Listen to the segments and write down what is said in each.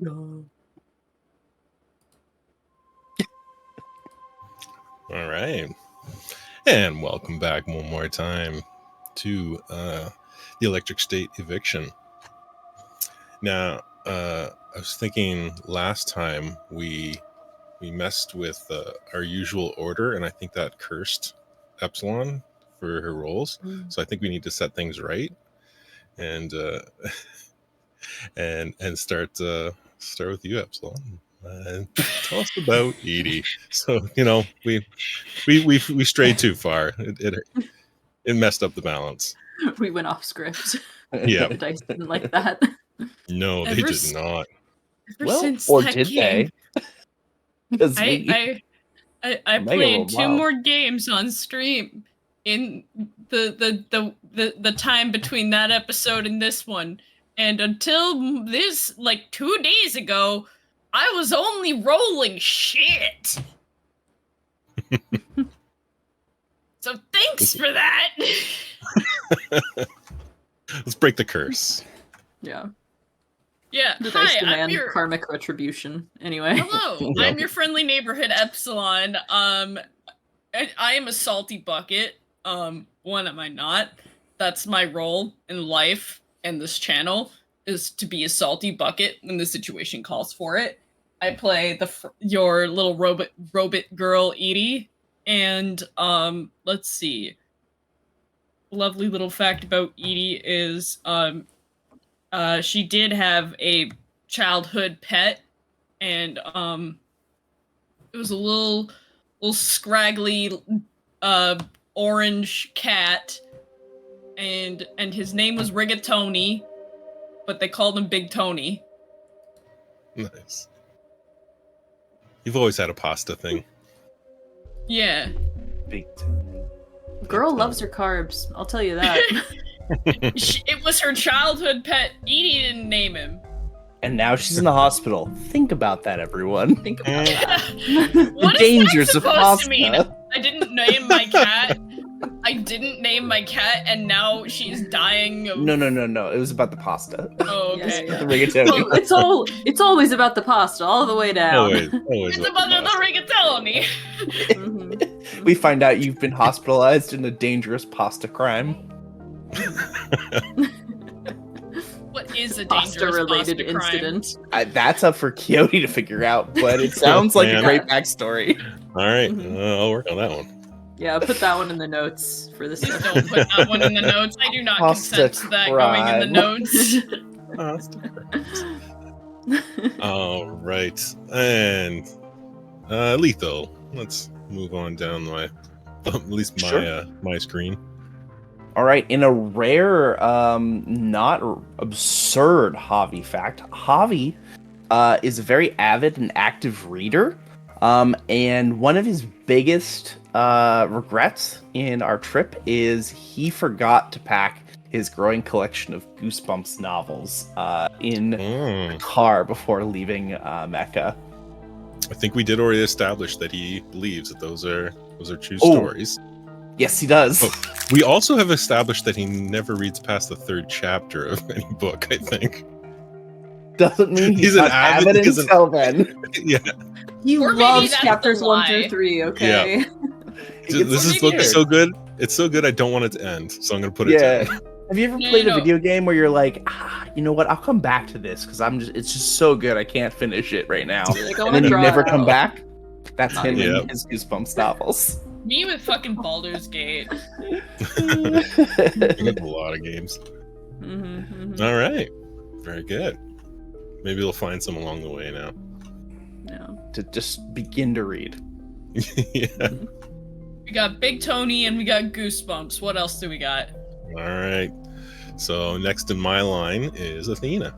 No. All right. And welcome back one more time to the Electric State Eviction. Now, I was thinking last time we messed with our usual order, and I think that cursed Epsilon for her rolls. So I think we need to set things right and and start with you, Epsilon. Tell us about Edie. So we strayed too far. It messed up the balance. We went off script. Yeah. The dice didn't like that. No, they did not. Or did they? I played 2 more games on stream in the time between that episode and this one, and until this, like 2 days ago, I was only rolling shit. So thanks for that. Let's break the curse. Yeah. Yeah. The dice Hi, demand I'm your karmic retribution. Anyway. Hello, I'm your friendly neighborhood Epsilon. I am a salty bucket. When am I not? That's my role in life and this channel is to be a salty bucket when the situation calls for it. I play your little robot girl Edie, and let's see. Lovely little fact about Edie is she did have a childhood pet, and it was a little scraggly orange cat, and his name was Rigatoni, but they called him Big Tony. Nice. You've always had a pasta thing. Yeah. Big Tony. Girl loves her carbs. I'll tell you that. It was her childhood pet. Edie didn't name him. And now she's in the hospital. Think about that, everyone. Think about that. What The dangers is that of supposed pasta. to mean? I didn't name my cat. And now she's dying of... No. It was about the pasta. Oh, okay. Yeah. The rigatoni. Well, it's always about the pasta, all the way down. Always It's about the rigatoni. Mhm. We find out you've been hospitalized in a dangerous pasta crime. What is a dangerous Pasta-related pasta crime? incident. That's up for Coyote to figure out, but it sounds like a man. great backstory. All right, Mhm. I'll work on that one. Yeah, put that one in the notes for this. Please don't put that one in the notes. I do not Pasta consent to that going in the crime. notes. All right, and lethal. Let's move on down my, at least my Sure. my screen. All right, in a rare, not absurd Javi fact, Javi is a very avid and active reader. And one of his biggest regrets in our trip is he forgot to pack his growing collection of Goosebumps novels in the car before leaving Mecca. I think we did already establish that he believes that those are true stories. Yes, he does. Oh, we also have established that he never reads past the 3rd chapter of any book, I think. Doesn't mean he's an not avid- avid he's an- until then. Yeah. He Or maybe loves that's chapters the 1 through lie. 3, okay? This is looking so good. It's so good I don't want it to end, so I'm gonna put it Yeah. down. Have you ever No, played no, a no. video game where you're like, you know what? I'll come back to this because it's just so good. I can't finish it right now. Like, I And wanna then you draw never it come out. back. That's Not him yet. in his Goosebumps novels. Me with fucking Baldur's Gate. There's a lot of games. All right, very good. Maybe we'll find some along the way now. Yeah. To just begin to read. Yeah. We got Big Tony and we got Goosebumps. What else do we got? All right. So next in my line is Athena.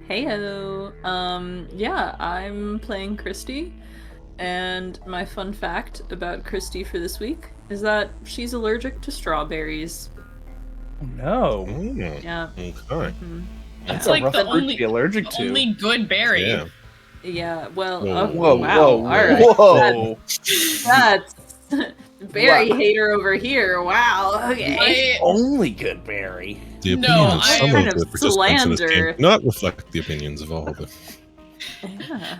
Heyo. Yeah, I'm playing Christy, and my fun fact about Christy for this week is that she's allergic to strawberries. Oh, no. Yeah. Okay. Mhm. That's a like rough the fruit to only, be allergic the to. only good berry. Yeah. Yeah, well, Whoa, oh, Whoa, wow. whoa, All right. whoa. That's berry Wow. hater over here. Wow. Okay. Only good berry. The No, opinions of I- some kind of of the participants in this game slander. do not reflect the opinions of all of them. Yeah.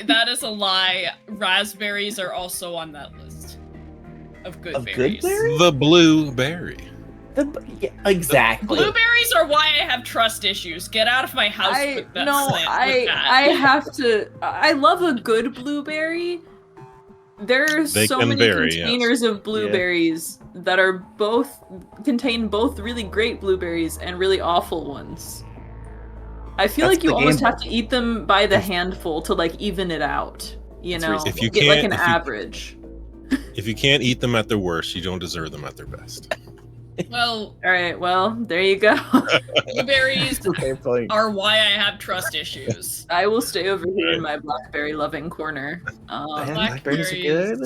That is a lie. Raspberries are also on that list of good Of berries. good berry? The blueberry. Yeah, exactly. Blueberries are why I have trust issues. Get out of my house with that. I have to. I love a good blueberry. There's They so can many vary, yes. containers of blueberries that are contain both really great blueberries and really awful ones. I feel That's like you the almost game. have to eat them by the handful to like even it out. You know, reasonable. If you get like can't- an if you- average. If you can't eat them at their worst, you don't deserve them at their best. Well, All right, well there you go. blueberries Okay, fine. are why I have trust issues. I will stay over here in my blackberry loving corner. Blackberries are good.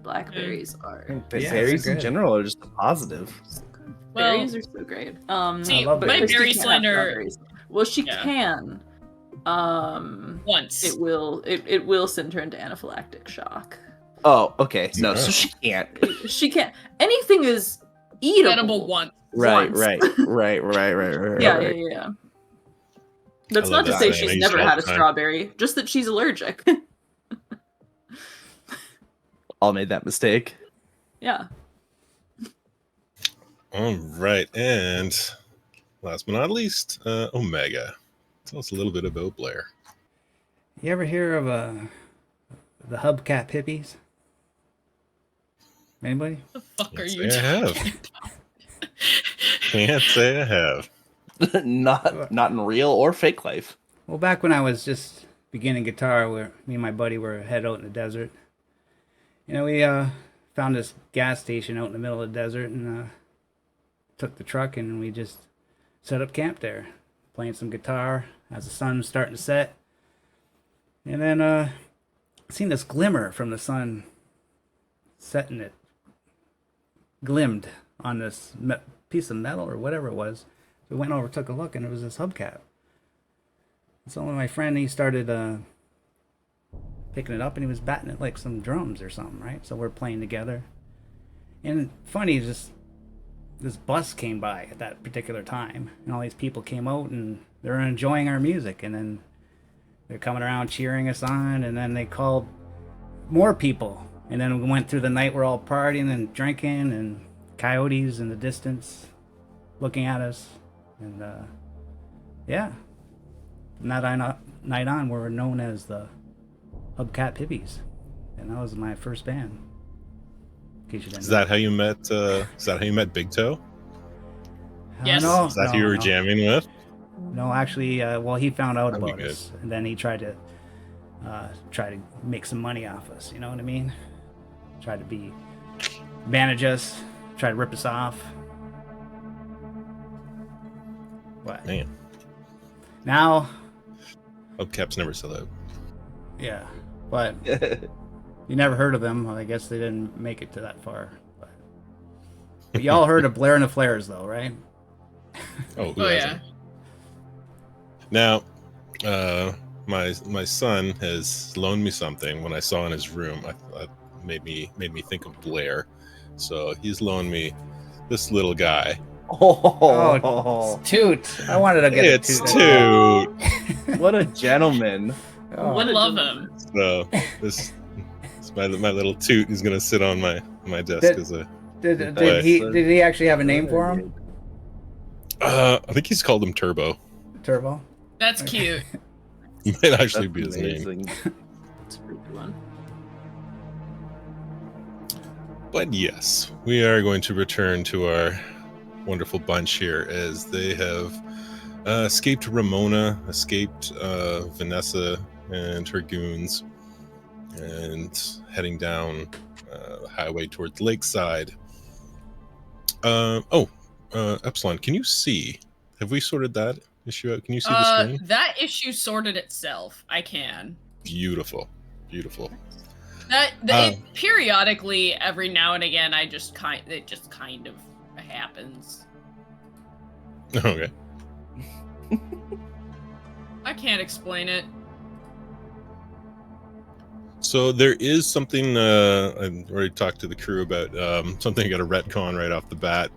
Blackberries are. Yeah, Berries they're in good. general are just a positive. Well, Berries are so great. see, love but berries. my Christy berry can't have slander strawberries. Well, she Yeah. can. once. It will send her into anaphylactic shock. Oh, okay. No, Yeah. so she can't. She can't. Anything is eatable. Edible once. Right, Once. right. Yeah. That's I love not to that say saying. I she's use never it all had a the time. strawberry, just that she's allergic. All made that mistake. Yeah. All right, and last but not least, Omega. Tell us a little bit about Blair. You ever hear of the hubcap hippies? Anybody? The fuck are Can't you say I have. talking? Can't say I have. not in real or fake life. Well, back when I was just beginning guitar, where me and my buddy were head out in the desert. You know, we found this gas station out in the middle of the desert and took the truck and we just set up camp there, playing some guitar as the sun was starting to set. And then seen this glimmer from the sun setting. It glimmed on this piece of metal or whatever it was. We went over, took a look, and it was this hubcap. So when my friend, he started picking it up, and he was batting it like some drums or something, right? So we're playing together. And funny, just this bus came by at that particular time, and all these people came out, and they were enjoying our music, and then they're coming around cheering us on, and then they called more people. And then we went through the night, we're all partying and drinking, and coyotes in the distance looking at us. And yeah, from that night on, we were known as the Hubcap Hippies, and that was my first band. In case you didn't Is know. that how you met? Is that how you met Big Toe? Yes. No, Is that no, who you were no. jamming with? No, actually, well, he found out That'd be about good. us, and then he tried to make some money off us. You know what I mean? Tried to manage us, try to rip us off. What? Man, Now, hope Caps never sell out. yeah, but you never heard of them. Well, I guess they didn't make it to that far. But y'all heard of Blair and the Flares, though, right? Oh, who Oh hasn't? yeah. Now, my son has loaned me something. When I saw in his room, I made me think of Blair. So he's loaned me this little guy. Oh, Toot! I wanted to get It's a toot. Toot. what a gentleman. Oh, Would love him. So this is my little Toot. He's gonna sit on my desk Did- as a. did Boy. he actually have a name for him? I think he's called him Turbo. Turbo. That's cute. He might actually That's be his name. amazing. It's a pretty good one. But yes, we are going to return to our wonderful bunch here as they have escaped Ramona, escaped Vanessa and her goons, and heading down the highway towards Lakeside. Epsilon, can you see? Have we sorted that issue out? Can you see the screen? That issue sorted itself. I can. Beautiful. It periodically, every now and again, it just kind of happens. Okay. I can't explain it. So there is something I already talked to the crew about. Something I got a retcon right off the bat.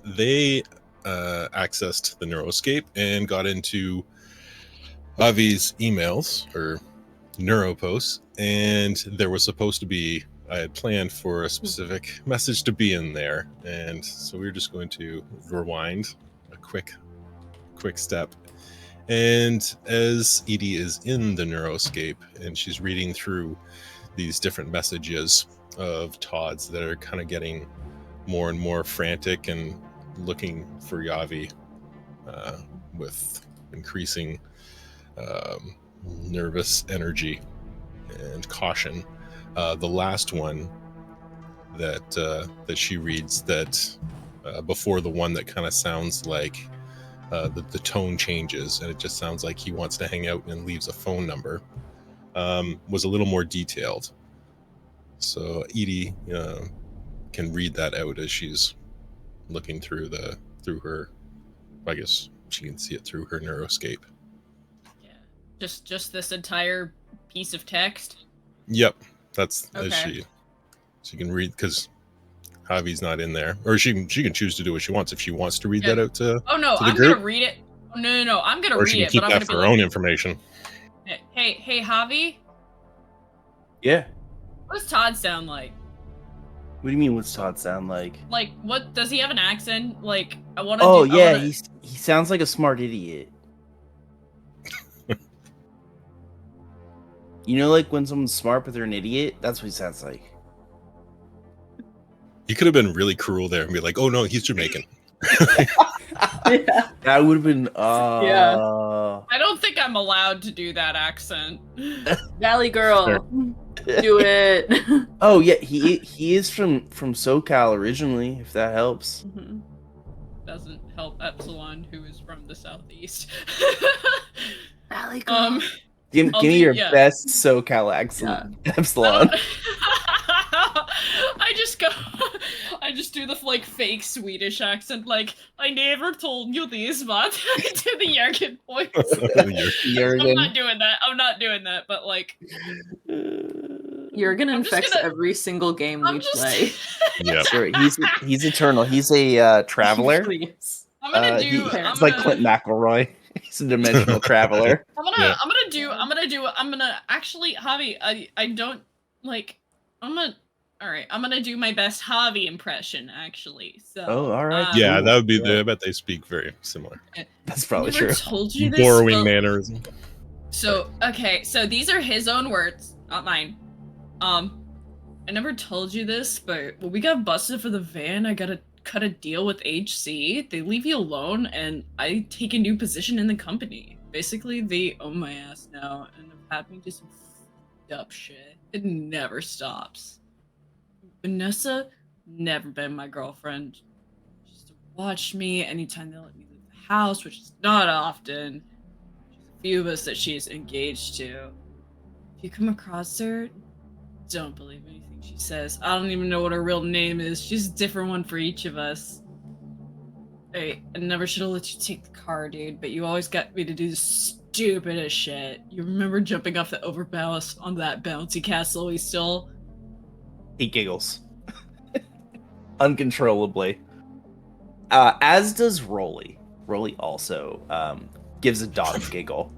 They accessed the Neuroscape and got into Avi's emails or Neuro posts, and there was supposed to be. I had planned for a specific message to be in there, and so we were just going to rewind a quick step. And as Edie is in the Neuroscape and she's reading through these different messages of Todd's that are kind of getting more and more frantic and looking for Yavi with increasing nervous energy and caution. The last one that she reads that before the one that kind of sounds like the tone changes and it just sounds like he wants to hang out and leaves a phone number, was a little more detailed. So Edie can read that out as she's looking through her. I guess she can see it through her Neuroscape. Yeah. Just this entire piece of text. Yep, that's as Okay. she can read because Javi's not in there, or she can choose to do what she wants if she wants to read Yeah. that out to. Oh no, To the I'm group? gonna read it. Oh, no, I'm gonna Or read she can it, keep but I'm that gonna for be her like, own information. hey, Javi, Yeah. what does Todd sound like? What do you mean? What's Todd sound like? Like, what does he have an accent? Like, I want to. Oh yeah, he sounds like a smart idiot. You know, like when someone's smart but they're an idiot. That's what he sounds like. You could have been really cruel there and be like, "Oh no, he's Jamaican." Yeah. That would have been. I don't think I'm allowed to do that accent. Valley girl. Sure. Do it. Oh yeah, he is from SoCal originally. If that helps. Mhm. Doesn't help Epsilon, who is from the southeast. Valley girl. Give I'll me do- your yeah. best SoCal accent, Epsilon. I just do the like fake Swedish accent, like I never told you this, but I do the Jurgen voice. I'm not doing that, but like You're gonna I'm just infect gonna- every single game I'm we just play. Yeah. Sure, he's eternal. He's a traveler. Please. I'm gonna do It's like Clint McElroy. He's a dimensional traveler. I'm gonna actually, Javi, I don't like I'm gonna do my best Javi impression actually. So Oh, all right. Yeah, Cool. that would be. Yeah. I bet they speak very similar. That's probably Never true. told you this, Borrowing but- mannerism. So so these are his own words, not mine. I never told you this, but when we got busted for the van, I got a cut a deal with HC. They leave you alone, and I take a new position in the company. Basically, they own my ass now, and have had me do some f***ed up shit. It never stops. Vanessa, never been my girlfriend. Just to watch me anytime they let me leave the house, which is not often. There's a few of us that she's engaged to. If you come across her, don't believe anything she says. I don't even know what her real name is. She's a different one for each of us. Hey, I never should have let you take the car, dude, but you always got me to do the stupidest shit. You remember jumping off the overpass on that bouncy castle we stole? He giggles. Uncontrollably. As does Rolly. Rolly also gives a dog giggle.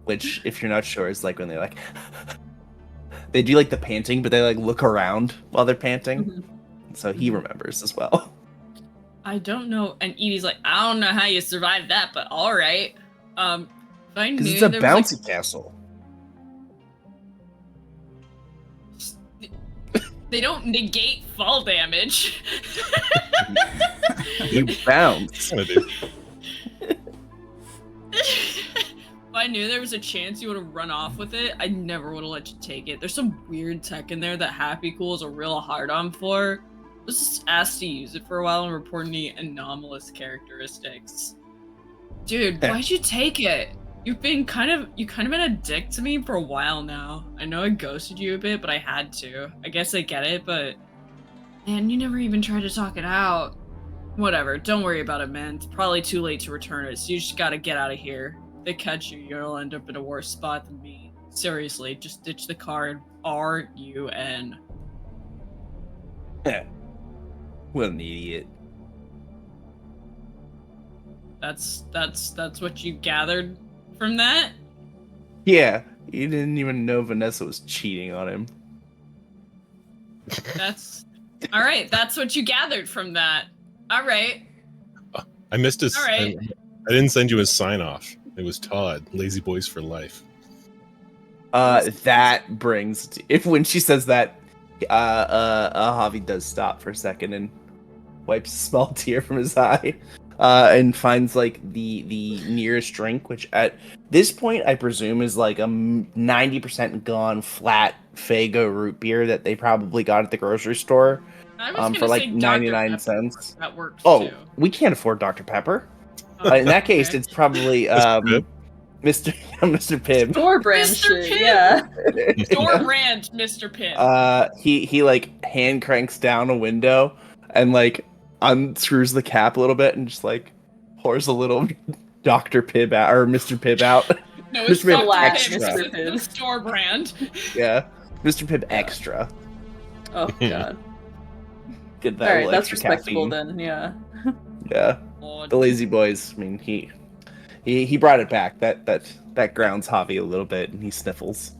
Which, if you're not sure, is like when they're like... they do like the panting, but they like look around while they're panting. Mhm. So he remembers as well. I don't know. And Edie's like, I don't know how you survived that, but alright. If I Because knew it's a there bouncy was castle. like... They don't negate fall damage. You bounce. Kinda do. If I knew there was a chance you would have run off with it, I never would have let you take it. There's some weird tech in there that Happy Cool is a real hard-on for. Let's just ask to use it for a while and report any anomalous characteristics. Dude, Yeah. why'd you take it? You've kind of been a dick to me for a while now. I know I ghosted you a bit, but I had to. I guess I get it, but man, you never even tried to talk it out. Whatever, don't worry about it, man. It's probably too late to return it, so you just gotta get out of here. If they catch you, you'll end up in a worse spot than me. Seriously, just ditch the card. R-U-N. What an idiot. That's what you gathered from that? Yeah, he didn't even know Vanessa was cheating on him. That's... Alright, that's what you gathered from that. Alright. I missed his. All right. I didn't send you his sign off. It was Todd, Lazy Boys for Life. That brings if when she says that, Javi does stop for a second and wipes a small tear from his eye, and finds like the nearest drink, which at this point I presume is like a 90% gone flat Fago root beer that they probably got at the grocery store. I was gonna For like say 99 Dr. cents. Pepper. That works Oh, too. we can't afford Dr. Pepper. In that case, Okay. it's probably Mr. Mr. Pibb. Store brand Mr. shit, Pibb! yeah. Store brand, Mr. Pin. He like hand cranks down a window and like unscrews the cap a little bit and just like pours a little Dr. Pibb out or Mr. Pibb out. No, it's Mr. Pibb Dr. extra. Pibb. It's the store brand. Yeah, Mr. Pibb extra. Oh god. Get that Alright, little that's extra respectable caffeine. then, yeah. Yeah, Oh, the Lazy Boys. I mean, he brought it back. That grounds Javi a little bit, and he sniffles.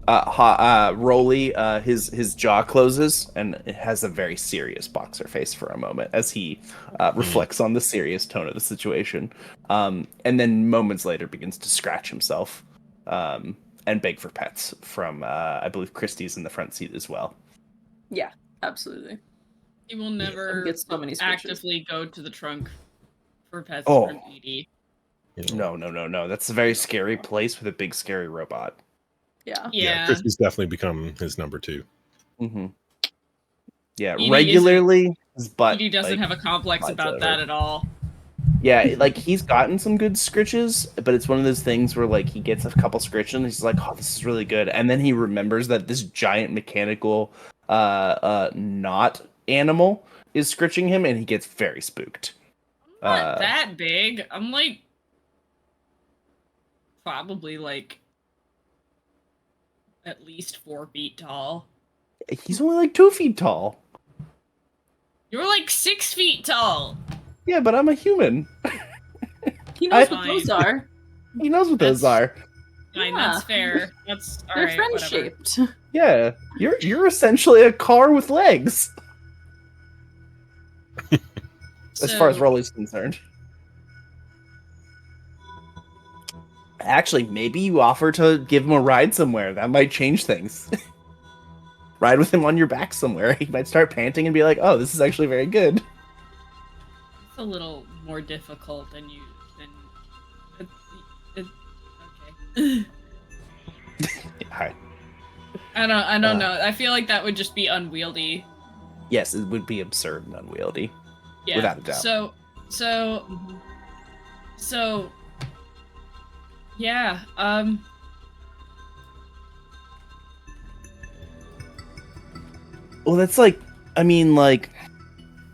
Rolly, his jaw closes, and it has a very serious boxer face for a moment as he reflects on the serious tone of the situation, and then moments later begins to scratch himself, and beg for pets from I believe Christie's in the front seat as well. Yeah, absolutely. he will never Get so many scratches. actively go to the trunk for pets Oh. from Edie. No. That's a very scary place with a big scary robot. Yeah. Yeah. Christy's definitely become his number 2. Mm-hmm. Yeah, Edie regularly his butt. Edie doesn't like, have a complex slides about over. that at all. Yeah, like he's gotten some good scritches, but it's one of those things where like he gets a couple scritches and he's like, "Oh, this is really good," and then he remembers that this giant mechanical, not animal is scritching him, and he gets very spooked. I'm not that big. I'm like probably like at least 4 feet tall. He's only like 2 feet tall. You're like 6 feet tall. Yeah, but I'm a human. He knows I- what those are. He knows what those are. Fine, Yeah. that's fair. That's all They're right. friend Whatever. shaped. Yeah, you're essentially a car with legs, as far as So- Rolly's concerned. Actually, maybe you offer to give him a ride somewhere. That might change things. Ride with him on your back somewhere. He might start panting and be like, "Oh, this is actually very good." a little more difficult than you okay. Hi. I don't know. I feel like that would just be unwieldy. Yes, it would be absurd and unwieldy, Yeah. without a doubt. So yeah, Well, that's like, I mean, like,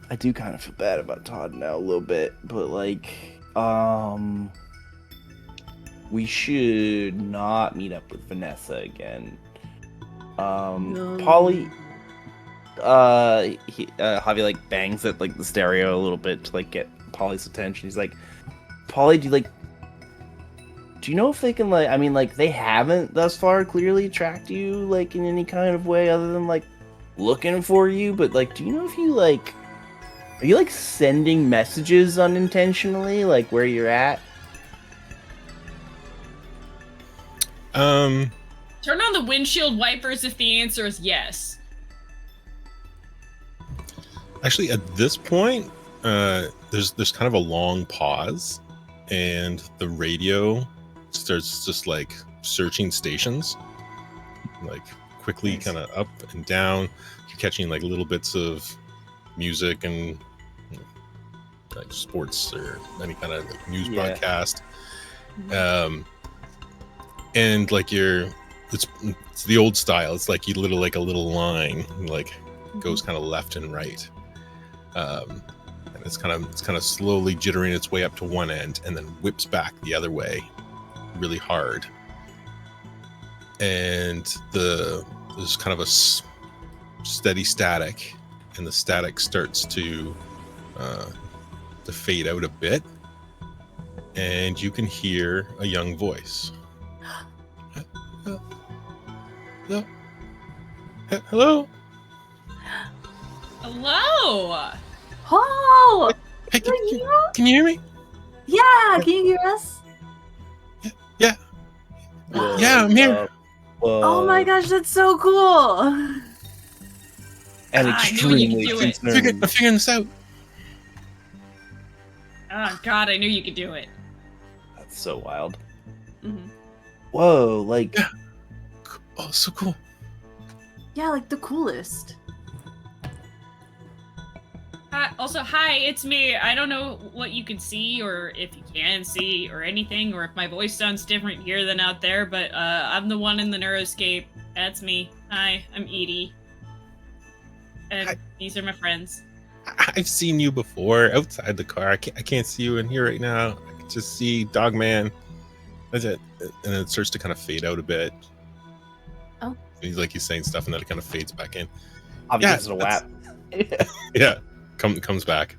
I do kind of feel bad about Todd now a little bit, but like, we should not meet up with Vanessa again. No. Polly, Javi like bangs at like the stereo a little bit to like get Polly's attention. He's like, Polly, do you know if they can like? I mean, like they haven't thus far clearly tracked you like in any kind of way other than like looking for you. But like, do you know if you like? Are you like sending messages unintentionally, like where you're at? turn on the windshield wipers if the answer is yes. Actually, at this point, there's kind of a long pause, and the radio starts just like searching stations, like quickly Nice. kind of up and down. You're catching like little bits of music and like sports or any kind of like, news Yeah. broadcast. And like it's the old style. It's like a little line like goes kind of left and right. And it's kind of slowly jittering its way up to one end and then whips back the other way really hard. And there's kind of a steady static, and the static starts to fade out a bit, and you can hear a young voice. Hello? Hello? Hello. Oh! Hey, Is that you? can you hear me? Yeah, can you hear us? Yeah. Whoa, Yeah, I'm here. Whoa. Oh my gosh, that's so cool! And I knew you could extremely do it. I'm concerned. figuring this out. Oh God, I knew you could do it. That's so wild. Mhm. Whoa, like Yeah. Oh, so cool. Yeah, like the coolest. Hi, it's me. I don't know what you can see, or if you can see, or anything, or if my voice sounds different here than out there, but I'm the one in the Neuroscape. That's me. Hi, I'm Edie. And Hi. these are my friends. I've seen you before outside the car. I can't see you in here right now. I can just see Dogman. That's it. And then it starts to kind of fade out a bit. Oh. He's saying stuff, and then it kind of fades back in. Javi Yeah, gives it a whap. Yeah, comes back.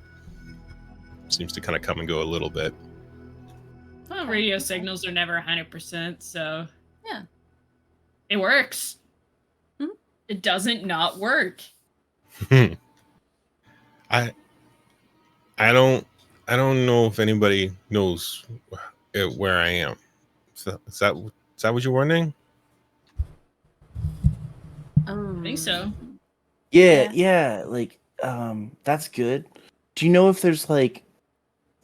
Seems to kind of come and go a little bit. Well, radio signals are never 100%, so Yeah. it works. Mhm. It doesn't not work. I don't know if anybody knows where I am. Is that what you're wondering? I think so. Yeah, like that's good. Do you know if there's like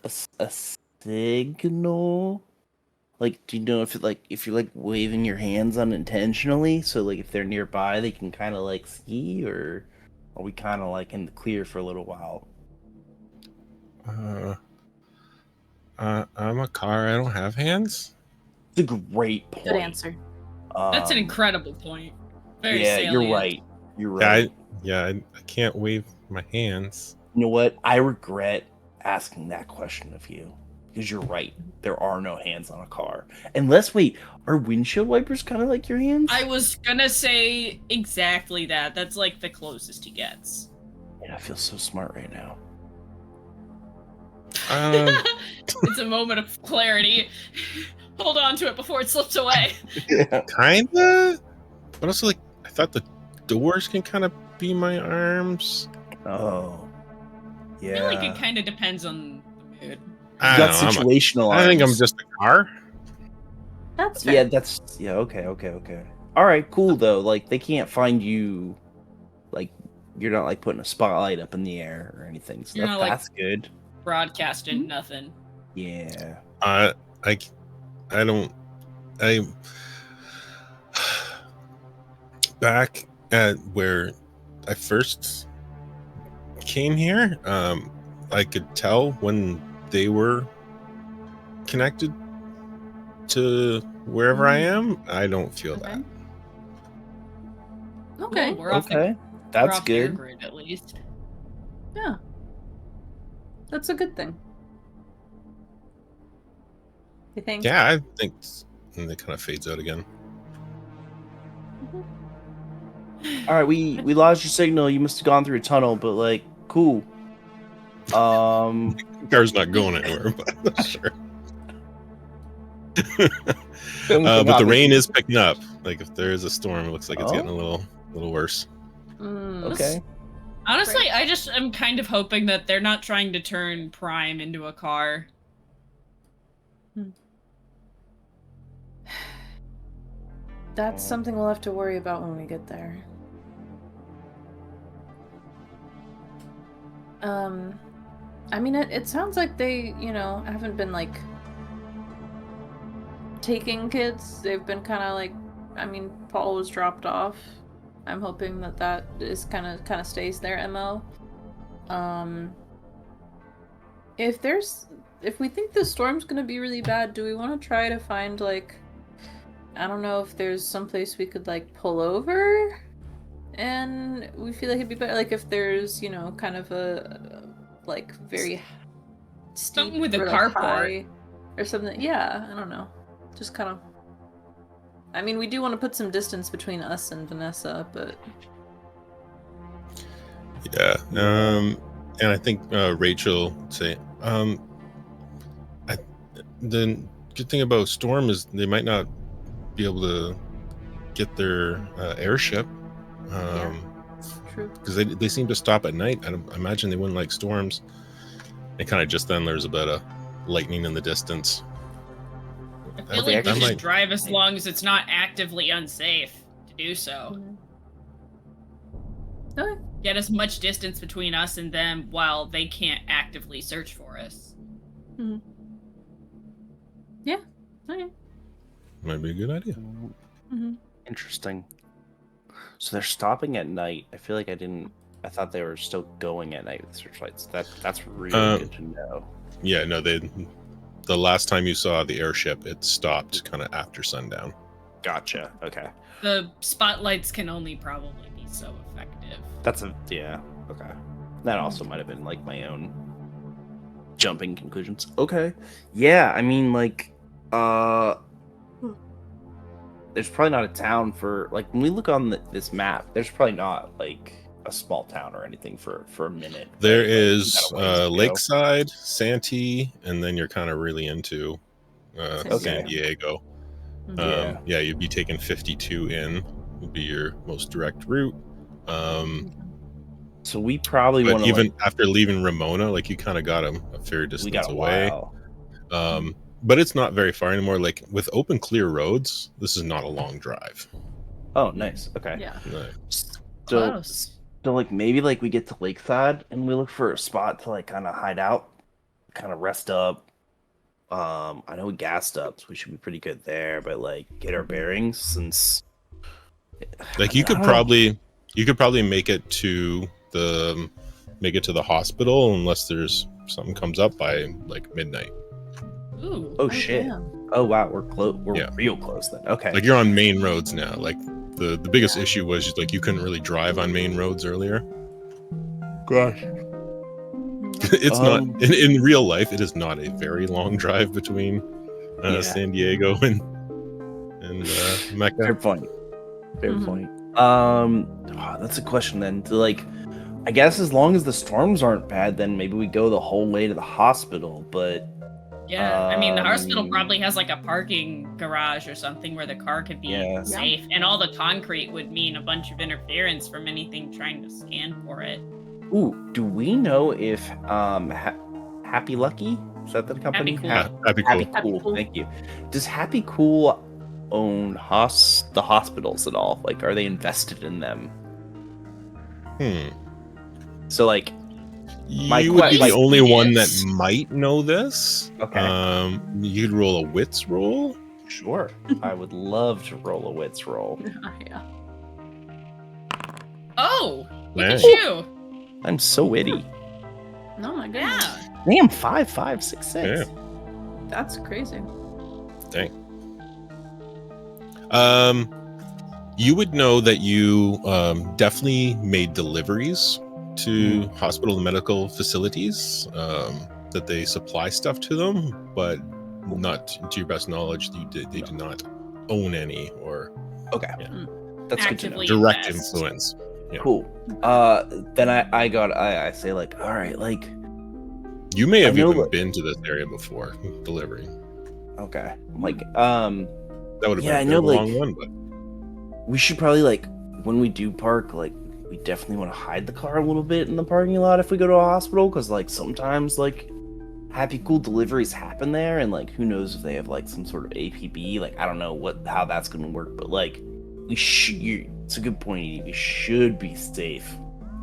a signal? Like, do you know if if you're like waving your hands unintentionally, so like if they're nearby, they can kind of like see, or are we kind of like in the clear for a little while? I'm a car. I don't have hands. It's a great point. Good answer. That's an incredible point. Very Yeah, salient. you're right. You're Yeah, right. I can't wave my hands. You know what? I regret asking that question of you because you're right. There are no hands on a car. Unless, wait, are windshield wipers kind of like your hands? I was gonna say exactly that. That's like the closest he gets. Man, I feel so smart right now. It's a moment of clarity. Hold on to it before it slips away. Kinda, but also like I thought the doors can kind of be my arms. Oh, yeah. I feel like it kind of depends on the mood. I You got don't know, situational. I think I'm arms. just a car. That's fair. Yeah, okay. All right, cool though. Like they can't find you. Like you're not like putting a spotlight up in the air or anything. So You're not, like, that's good. broadcasting nothing. Yeah. I don't. I back at where I first came here. I could tell when they were connected to wherever I am. I don't feel that. Okay. Well, we're off Okay. we're That's off your good. grid at least. Yeah. That's a good thing. You think? Yeah, I think. And it kind of fades out again. All right, we lost your signal. You must have gone through a tunnel, but like, cool. Car's not going anywhere, but sure. only thing But the rain obviously- is picking up. Like if there is a storm, it looks like it's getting a little worse. Okay. Honestly, Great. I just am kind of hoping that they're not trying to turn Prime into a car. That's something we'll have to worry about when we get there. I mean, it sounds like they, haven't been, like, taking kids. They've been kind of, like, I mean, Paul was dropped off. I'm hoping that is kind of stays their MO. If we think the storm's gonna be really bad, do we want to try to find, like, I don't know if there's someplace we could, like, pull over and we feel like it'd be better, like, if there's, kind of a, like, very steep Something with a or, like, carport. high or something. Yeah, I don't know. Just kind of. I mean, we do want to put some distance between us and Vanessa, but Yeah. And I think Rachel would say, the good thing about Storm is they might not be able to get their airship. true. Because they seem to stop at night. I imagine they wouldn't like storms. And kind of just then there's a bit of lightning in the distance. I feel That- like that we might- should drive as long as it's not actively unsafe to do so. Okay. Get as much distance between us and them while they can't actively search for us. Yeah. Okay. Might be a good idea. Interesting. So they're stopping at night. I feel like I thought they were still going at night with searchlights. That's really good to know. Yeah, no, the last time you saw the airship, it stopped kind of after sundown. Gotcha. Okay. The spotlights can only probably be so effective. Yeah. Okay. That also might have been like my own jumping conclusions. Okay. Yeah, I mean, like, there's probably not a town for, like, when we look on this map, there's probably not like a small town or anything for a minute. There right? Like, is you got a ways to go. Lakeside, Santee, and then you're kind of really into Okay. San Diego. Yeah. Yeah, you'd be taking 52 in would be your most direct route. So we probably But want to, even like, after leaving Ramona, like you kind of got a fair we distance got a away. while. But it's not very far anymore. Like with open, clear roads, this is not a long drive. Oh, nice. Okay. Yeah. No. So, like, maybe, like, we get to Lakeside and we look for a spot to, like, kind of hide out, kind of rest up. I know we gassed up, so we should be pretty good there, but, like, get our bearings since, Like you could probably make it to the hospital unless there's something comes up by like midnight. Ooh. Oh shit. Damn. Oh wow, we're close. We're Yeah. real close then. Okay. Like you're on main roads now. Like the biggest issue was just, like you couldn't really drive on main roads earlier. Gosh. It's not in real life. It is not a very long drive between Yeah. San Diego and Mecca. Fair point. Fair Mhm. point. That's a question then. Like, I guess as long as the storms aren't bad, then maybe we go the whole way to the hospital. But Yeah, I mean, the hospital probably has like a parking garage or something where the car could be Yeah. safe, and all the concrete would mean a bunch of interference from anything trying to scan for it. ooh, do we know if Happy Lucky, is that the company? Happy Cool. Yeah, that'd be cool. Happy Cool. Happy Cool. Thank you. Does Happy Cool own the hospitals at all? Like, are they invested in them? Hmm. So, like, You would be the like, only one that yes. might know this. Okay. You'd roll a wits roll. Sure. I would love to roll a wits roll. Yeah. Oh, look Dang. at you. I'm so witty. Oh my goodness. Yeah. Damn, 5, 5, 6, 6. Yeah. That's crazy. Dang. You would know that you definitely made deliveries to hospital and medical facilities, that they supply stuff to them, but not to your best knowledge, they do not own any or Okay. Yeah. That's good to know. Actively direct invest. influence. Yeah. Cool. Then I say like, all right, like, You may have I know even that- been to this area before delivering. okay, like, That would have Yeah, been I a know, bit of a like- long one, but we should probably, like, when we do park, like, we definitely want to hide the car a little bit in the parking lot if we go to a hospital, because, like, sometimes, like, happy cool deliveries happen there, and, like, who knows if they have, like, some sort of APB. Like, I don't know how that's gonna work, but, like, it's a good point, Edie. We should be safe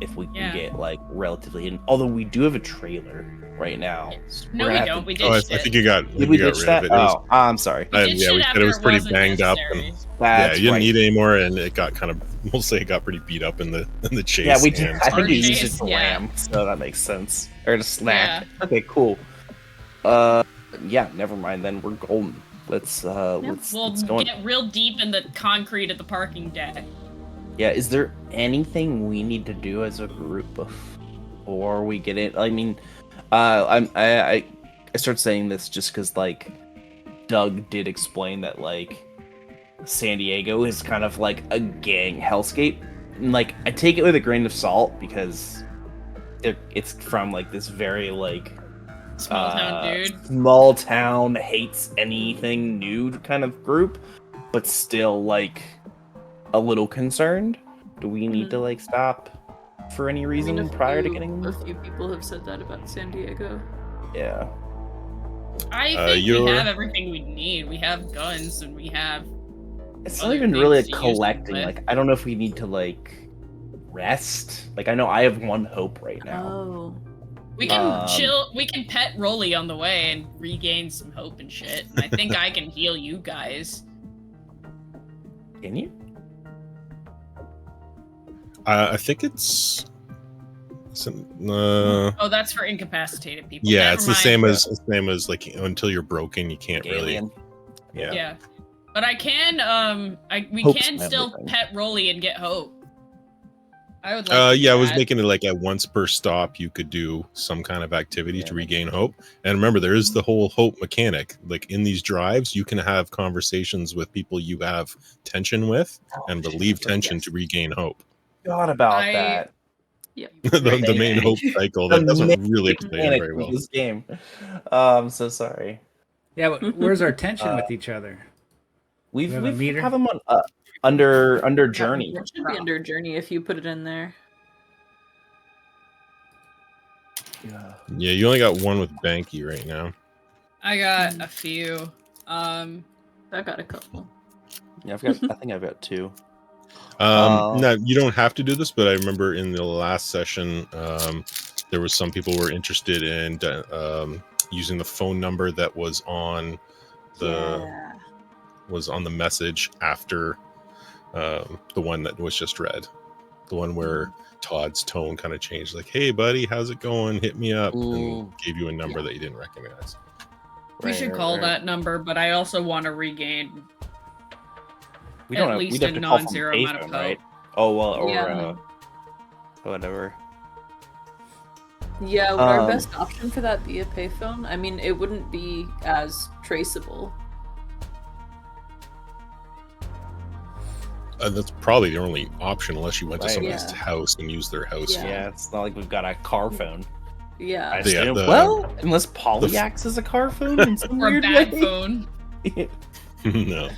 if we can Yeah. get, like, relatively hidden. Although we do have a trailer right now. so No, we're we gonna have don't. to- We I ditched think it. you got Did we got ditch rid that? of it. It was- Oh, I'm sorry. We yeah, ditched we it said after it was pretty wasn't banged up, necessary. and That's you didn't right. need it anymore, and it got kind of, we'll say, it got pretty beat up in the chase. Yeah, we did. and- I think we Chase, used it to yeah. ram, so that makes sense. Or to snack. Okay, cool. Yeah, never mind. Then we're golden. Let's We'll let's go. get real deep in the concrete at the parking deck. Yeah, is there anything we need to do as a group before we get in? I mean, I start saying this just because like Doug did explain that like San Diego is kind of like a gang hellscape. And, like, I take it with a grain of salt because it's from like this very like Small town dude. small town, hates anything new kind of group, but still like a little concerned. Do we need to like stop for any reason prior to getting a few people have said that about San Diego. Yeah. I think we you're- have everything we need. We have guns and we have. It's not Other even really things a to use them collecting. with. Like, I don't know if we need to like rest. Like, I know I have one hope right now. Oh. We can Um, chill. We can pet Rolly on the way and regain some hope and shit. And I think I can heal you guys. Can you? I think it's Oh, that's for incapacitated people. yeah, Never it's the mind. same as like until you're broken, you can't really. Alien. Yeah. Yeah, but I can. We Hope's can my still everything. pet Rolly and get hope. I would like. To do Yeah, I was that. making it like at once per stop, you could do some kind of activity to Yeah. regain hope. And remember, there is the whole hope mechanic. Like in these drives, you can have conversations with people you have tension with and relieve tension to regain hope. God about I- that. the main hope cycle that The doesn't main really play in mechanic very of well. This game. I'm so sorry. Yeah, but where's our tension with each other? We've We have a meter? have them on under journey. It should be under journey if you put it in there. Yeah, you only got one with Banky right now. I got a few. I got a couple. Yeah, I think I've got 2. No, you don't have to do this, but I remember in the last session, there was some people were interested in using the phone number that was on the message after the one that was just read, the one where Todd's tone kind of changed, like, "Hey, buddy, how's it going? Hit me up," and Ooh. gave you a number that you didn't recognize. We should call that number, but I also want to regain. We don't at have, least we'd have a to call from non-zero amount of payphone, hope. right? Oh well, or Yeah. whatever. Yeah, would our Um, best option for that be a payphone? I mean, it wouldn't be as traceable. That's probably the only option, unless you went to Right. somebody's Yeah. house and used their house Yeah. phone. Yeah, it's not like we've got a car phone. Yeah. I Yeah, assume. the- Well, unless Polyacks is a car phone in some Or a weird bad way. phone. No.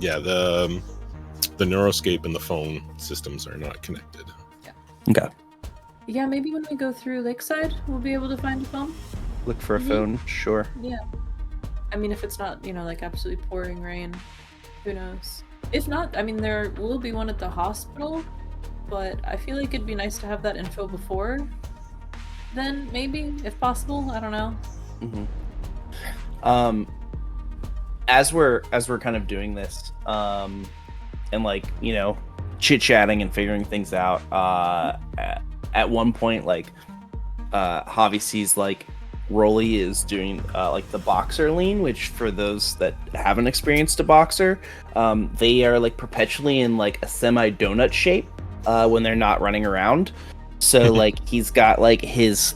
Yeah, the neuroscape and the phone systems are not connected. Okay. Yeah, maybe when we go through Lakeside, we'll be able to find a phone. Look for a Mhm. phone, sure. Yeah. I mean, if it's not, like absolutely pouring rain, who knows? If not, I mean, there will be one at the hospital. but I feel like it'd be nice to have that info before then, maybe, if possible. I don't know. As we're kind of doing this, and like, you know, chit-chatting and figuring things out, at one point, like, Javi sees like Rolly is doing like the boxer lean, which for those that haven't experienced a boxer, they are like perpetually in like a semi donut shape when they're not running around. So like he's got like his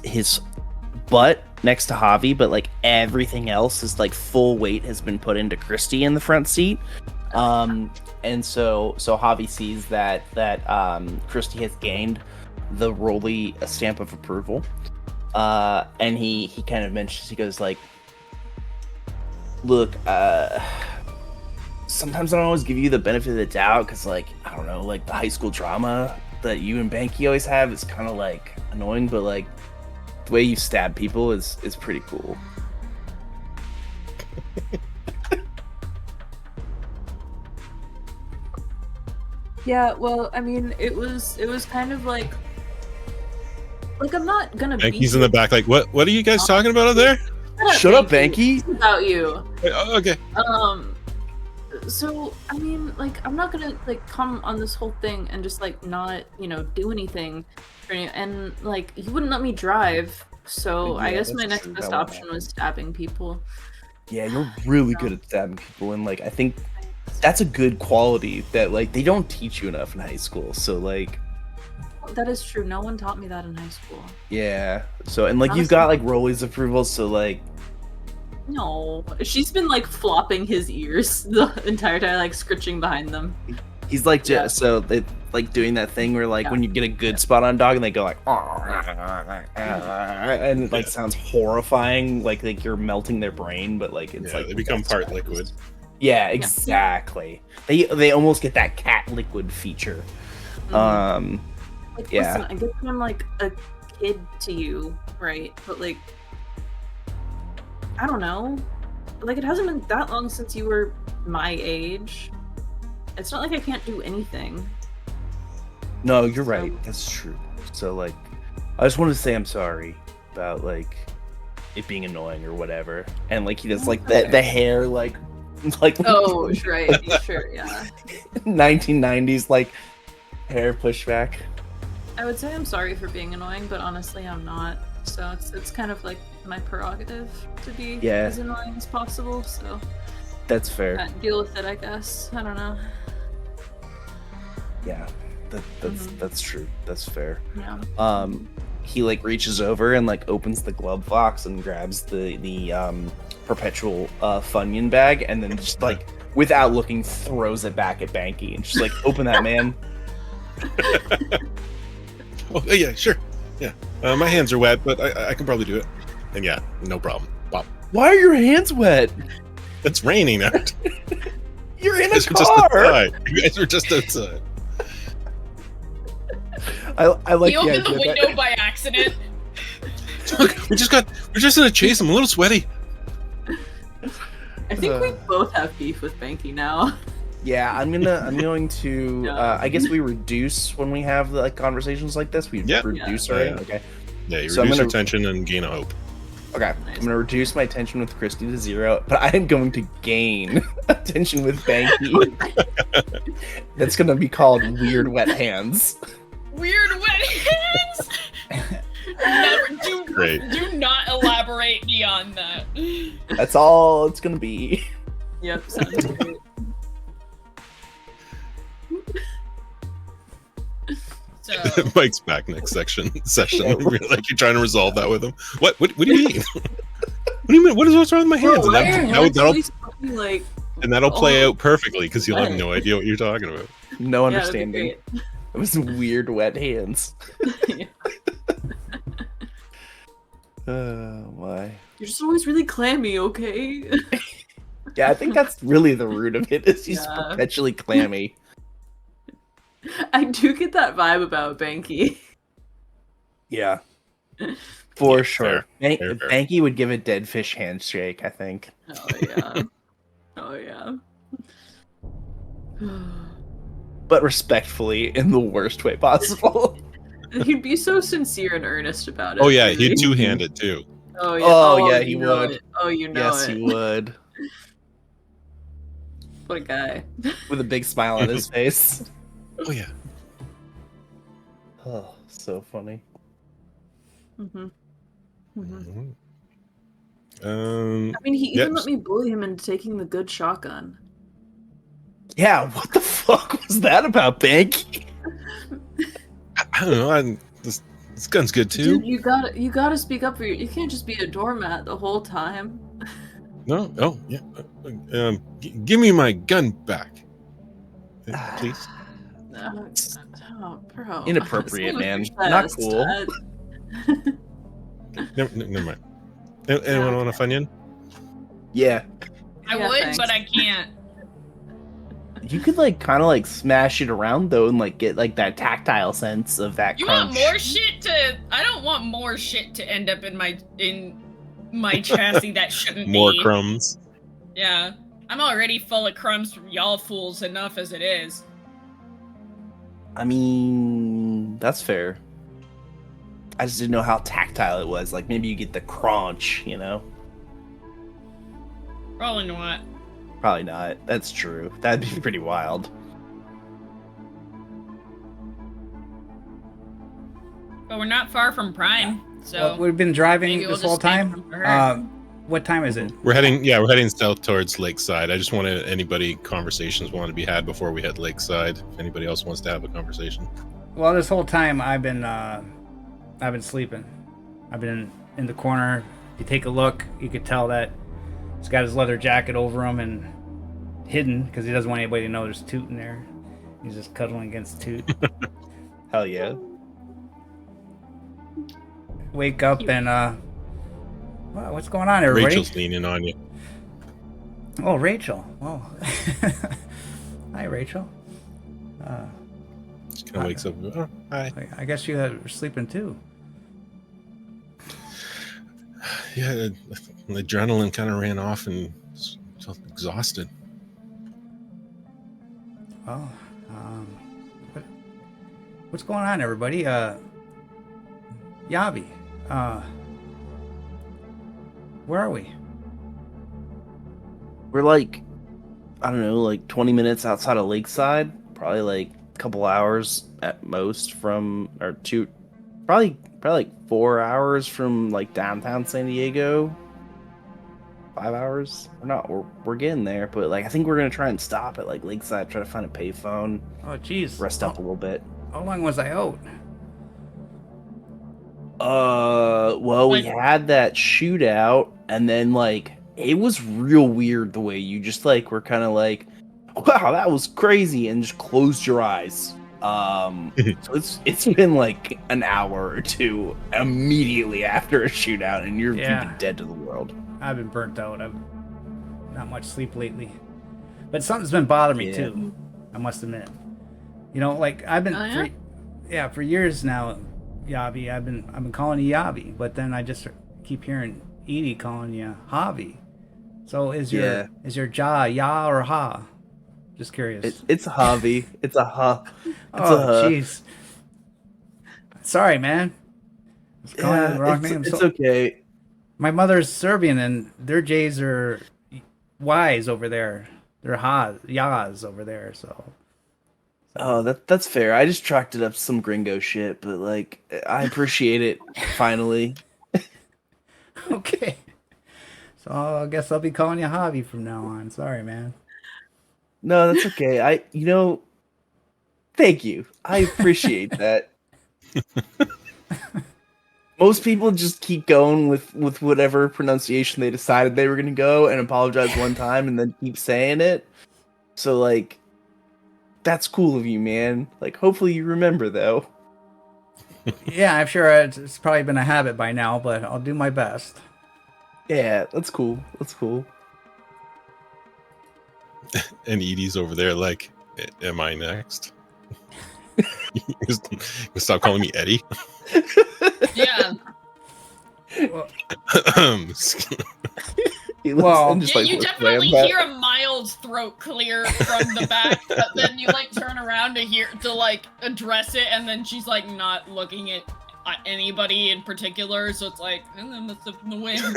butt next to Javi, but like everything else is like full weight has been put into Christy in the front seat. And so Javi sees that Christy has gained the Rolly stamp of approval. And he kind of mentions, he goes like, look, sometimes I don't always give you the benefit of the doubt, because like, I don't know, like the high school drama that you and Banky always have is kind of like annoying, but like the way you stab people is pretty cool. Yeah, well, I mean, it was kind of like I'm not gonna be. Banky's in the back, like, what are you guys talking about out there? Shut up, Banky. It's about you. Oh, okay. So I mean, like, I'm not gonna like come on this whole thing and just like not, you know, do anything for you. And like, you wouldn't let me drive, so Yeah, I guess my that's next true. best That won't option happen. was stabbing people. Yeah, you're really good at stabbing people, and like I think that's a good quality that like they don't teach you enough in high school. So like, That is true. No one taught me that in high school. yeah. So and like you've got like Rolly's approval, so like No, she's been like flopping his ears the entire time, like scritching behind them. he's like Yeah. so they like doing that thing where like Yeah. when you get a good spot on a dog and they go like and it like sounds horrifying, like you're melting their brain, but like it's Yeah, like they become part liquid. Yeah, exactly. They almost get that cat liquid feature. Like, yeah. listen, I guess I'm like a kid to you, right? But like, I don't know. Like, it hasn't been that long since you were my age. It's not like I can't do anything. No, you're right. That's true. So like, I just wanted to say I'm sorry about like it being annoying or whatever, and like he does like the hair like Oh, right, sure, yeah. 1990s like hair pushback. I would say I'm sorry for being annoying, but honestly, I'm not. So it's kind of like my prerogative to be Yeah. as annoying as possible. So That's fair. deal with it, I guess. I don't know. Yeah, that's true. That's fair. Yeah. He like reaches over and like opens the glove box and grabs the perpetual Funyun bag, and then just like without looking throws it back at Banky and just like, open that, man. Oh, yeah, sure. Yeah. My hands are wet, but I can probably do it. And yeah, no problem. Pop. Why are your hands wet? It's raining out. You're in You a guys were just car. outside. You guys were just outside. I like He the opened the idea window that by accident. Look, we're just gonna chase him. A little sweaty. I think we both have beef with Banky now. yeah, I'm going to Yeah. I guess we reduce when we have like conversations like this. We Yeah. reduce Yeah. already. Yeah. Okay. Yeah, you So I'm reduce gonna- your tension and gain a hope. Okay, Nice. I'm gonna reduce my tension with Christy to 0, but I am going to gain attention with Banky. That's gonna be called Weird Wet Hands. Weird wet hands. Never, Great. do not elaborate beyond that. That's all it's gonna be. Yep, sounds great. So Mike's back next session. Like you're trying to resolve that with him. What do you mean? What do you mean? What's wrong with my hands? Bro, why are your hands That'll always fucking, like, play oh, out perfectly because you'll have wet? no idea what you're talking about. No yeah, that'd be understanding. great. It was weird wet hands. Yeah. Why? You're just always really clammy, okay? Yeah, I think that's really the root of it. Is he's Yeah. perpetually clammy. I do get that vibe about Banky. Yeah, for Yeah, sure. fair, fair. Banky would give a dead fish handshake, I think. Oh yeah. Oh yeah. but respectfully in the worst way possible. He'd be so sincere and earnest about it. Oh yeah, too. he'd two-hand it too. Oh yeah. Oh, yeah, he you know would. it. Oh, you know Yes, it. he would. What a guy. With a big smile on his face. Oh yeah. Oh, so funny. hmm Mhm. I mean, he yeah, even let me bully him into taking the good shotgun. Yeah, what the fuck was that about, Banky? I don't know. This gun's good too. Dude, you gotta speak up for you can't just be a doormat the whole time. No, oh yeah. Give me my gun back, please. Oh, bro. Inappropriate, Stay man. with your Not chest. cool. Never mind. Anyone want a Funyun? Yeah. I Yeah, would, thanks. but I can't. You could like kind of like smash it around though and like get like that tactile sense of that You crunch. want more shit to? I don't want more shit to end up in my chassis that shouldn't More be. crumbs. Yeah, I'm already full of crumbs from y'all fools enough as it is. I mean, that's fair. I just didn't know how tactile it was. Like maybe you get the crunch, you know? Probably not. Probably not. That's true. That'd be pretty wild. But we're not far from Prime, so Well, we've been driving maybe we'll this just whole stay time. from her. What time is it? We're heading south towards Lakeside. I just wanted conversations want to be had before we head Lakeside. If anybody else wants to have a conversation. Well, this whole time I've been sleeping. I've been in the corner. If you take a look, you could tell that he's got his leather jacket over him and hidden because he doesn't want anybody to know there's Toot in there. He's just cuddling against Toot. Hell yeah. Wake up and wow, what's going on, everybody? Rachel's leaning on you. Oh, Rachel. Oh, hi, Rachel. She kind of wakes up. Oh, hi. I guess you were sleeping too. Yeah, the adrenaline kind of ran off and felt exhausted. Oh, what's going on, everybody? Yavi, where are we? We're like, I don't know, like 20 minutes outside of Lakeside. Probably like a couple hours at most from, or two, probably like 4 hours from like downtown San Diego. 5 hours. We're getting there, but like I think we're gonna try and stop at like Lakeside, try to find a payphone, Oh, jeez. rest up a little bit. How long was I out? Well, we Like- had that shootout, and then like it was real weird the way you just like were kind of like, wow, that was crazy, and just closed your eyes. So it's been like an hour or two immediately after a shootout, and you've Yeah. been dead to the world. I've been burnt out. I've not much sleep lately, but something's been bothering me Yeah. too. I must admit. You know, like I've been, Oh, yeah? for years now, Yavi. I've been calling you Yavi, but then I just keep hearing Edie calling you Javi. So is Yeah. your ja ya or ha? Just curious. It's a hobby. It's a huh. Oh, jeez. Sorry, man. I was calling you Yeah, the wrong it's, name. it's So- okay. My mother's Serbian, and their J's are Y's over there. They're Yas over there. So Oh, that's fair. I just chalked it up to some gringo shit, but like I appreciate it finally. okay. So I guess I'll be calling you Javi from now on. Sorry, man. No, that's okay. Thank you. I appreciate that. Most people just keep going with whatever pronunciation they decided they were gonna go and apologize one time and then keep saying it. So like that's cool of you, man. Like hopefully you remember though. Yeah, I'm sure it's probably been a habit by now, but I'll do my best. Yeah, that's cool. That's cool. And Edie's over there like, am I next? You stop calling me Eddie. Yeah. He looks Well- and just Yeah, like you looks definitely random. hear a mild throat clear from the back, but then you like turn around to like address it, and then she's like not looking at anybody in particular, so it's like, and then that's the wind.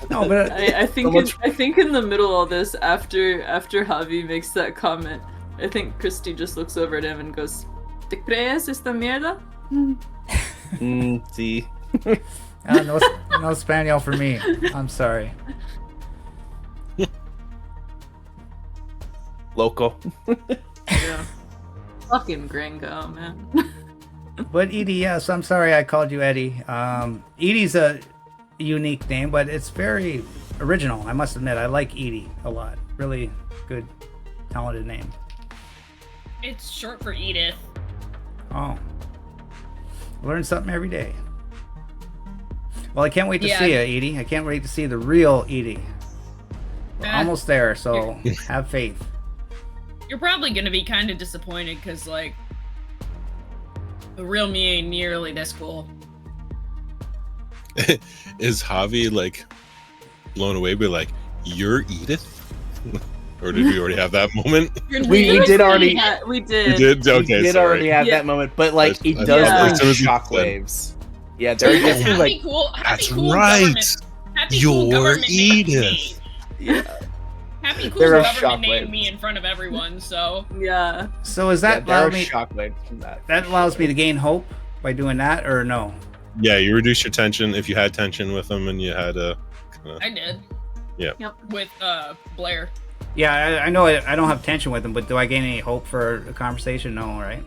No, but I think in the middle of this, after Javi makes that comment, I think Christy just looks over at him and goes, "¿Te crees esta mierda?" See. no Spaniel for me. I'm sorry. Loco. Yeah. Fucking gringo, man. But Edie, yes, I'm sorry I called you Eddie. Edie's a unique name, but it's very original. I must admit, I like Edie a lot. Really good, talented name. It's short for Edith. Oh. Learn something every day. Well, I can't wait to Yeah. see you, Edie. I can't wait to see the real Edie. We're Ah. almost there, so have faith. You're probably gonna be kind of disappointed because, like, the real me ain't nearly this cool. Is Javi like blown away by like, you're Edith? Or did we already have that moment? We did already. Yeah, we We did. did? Okay, We did sorry. already have Yeah. that moment, but like it I does thought bring as soon as you said- shockwaves. Yeah, there are Oh, definitely Happy like cool. Happy That's cool right. government. Happy cool You're government named Edith. me. yeah. Happy cool There are government named shockwaves. me in front of everyone. So Yeah. So is Yeah, that there allow are me? shockwaves from that. That allows me to gain hope by doing that, or no? Yeah, you reduce your tension if you had tension with them and you had a. I did. Yeah. Yep. With Blair. Yeah, I know I don't have tension with them, but do I gain any hope for a conversation? No, right?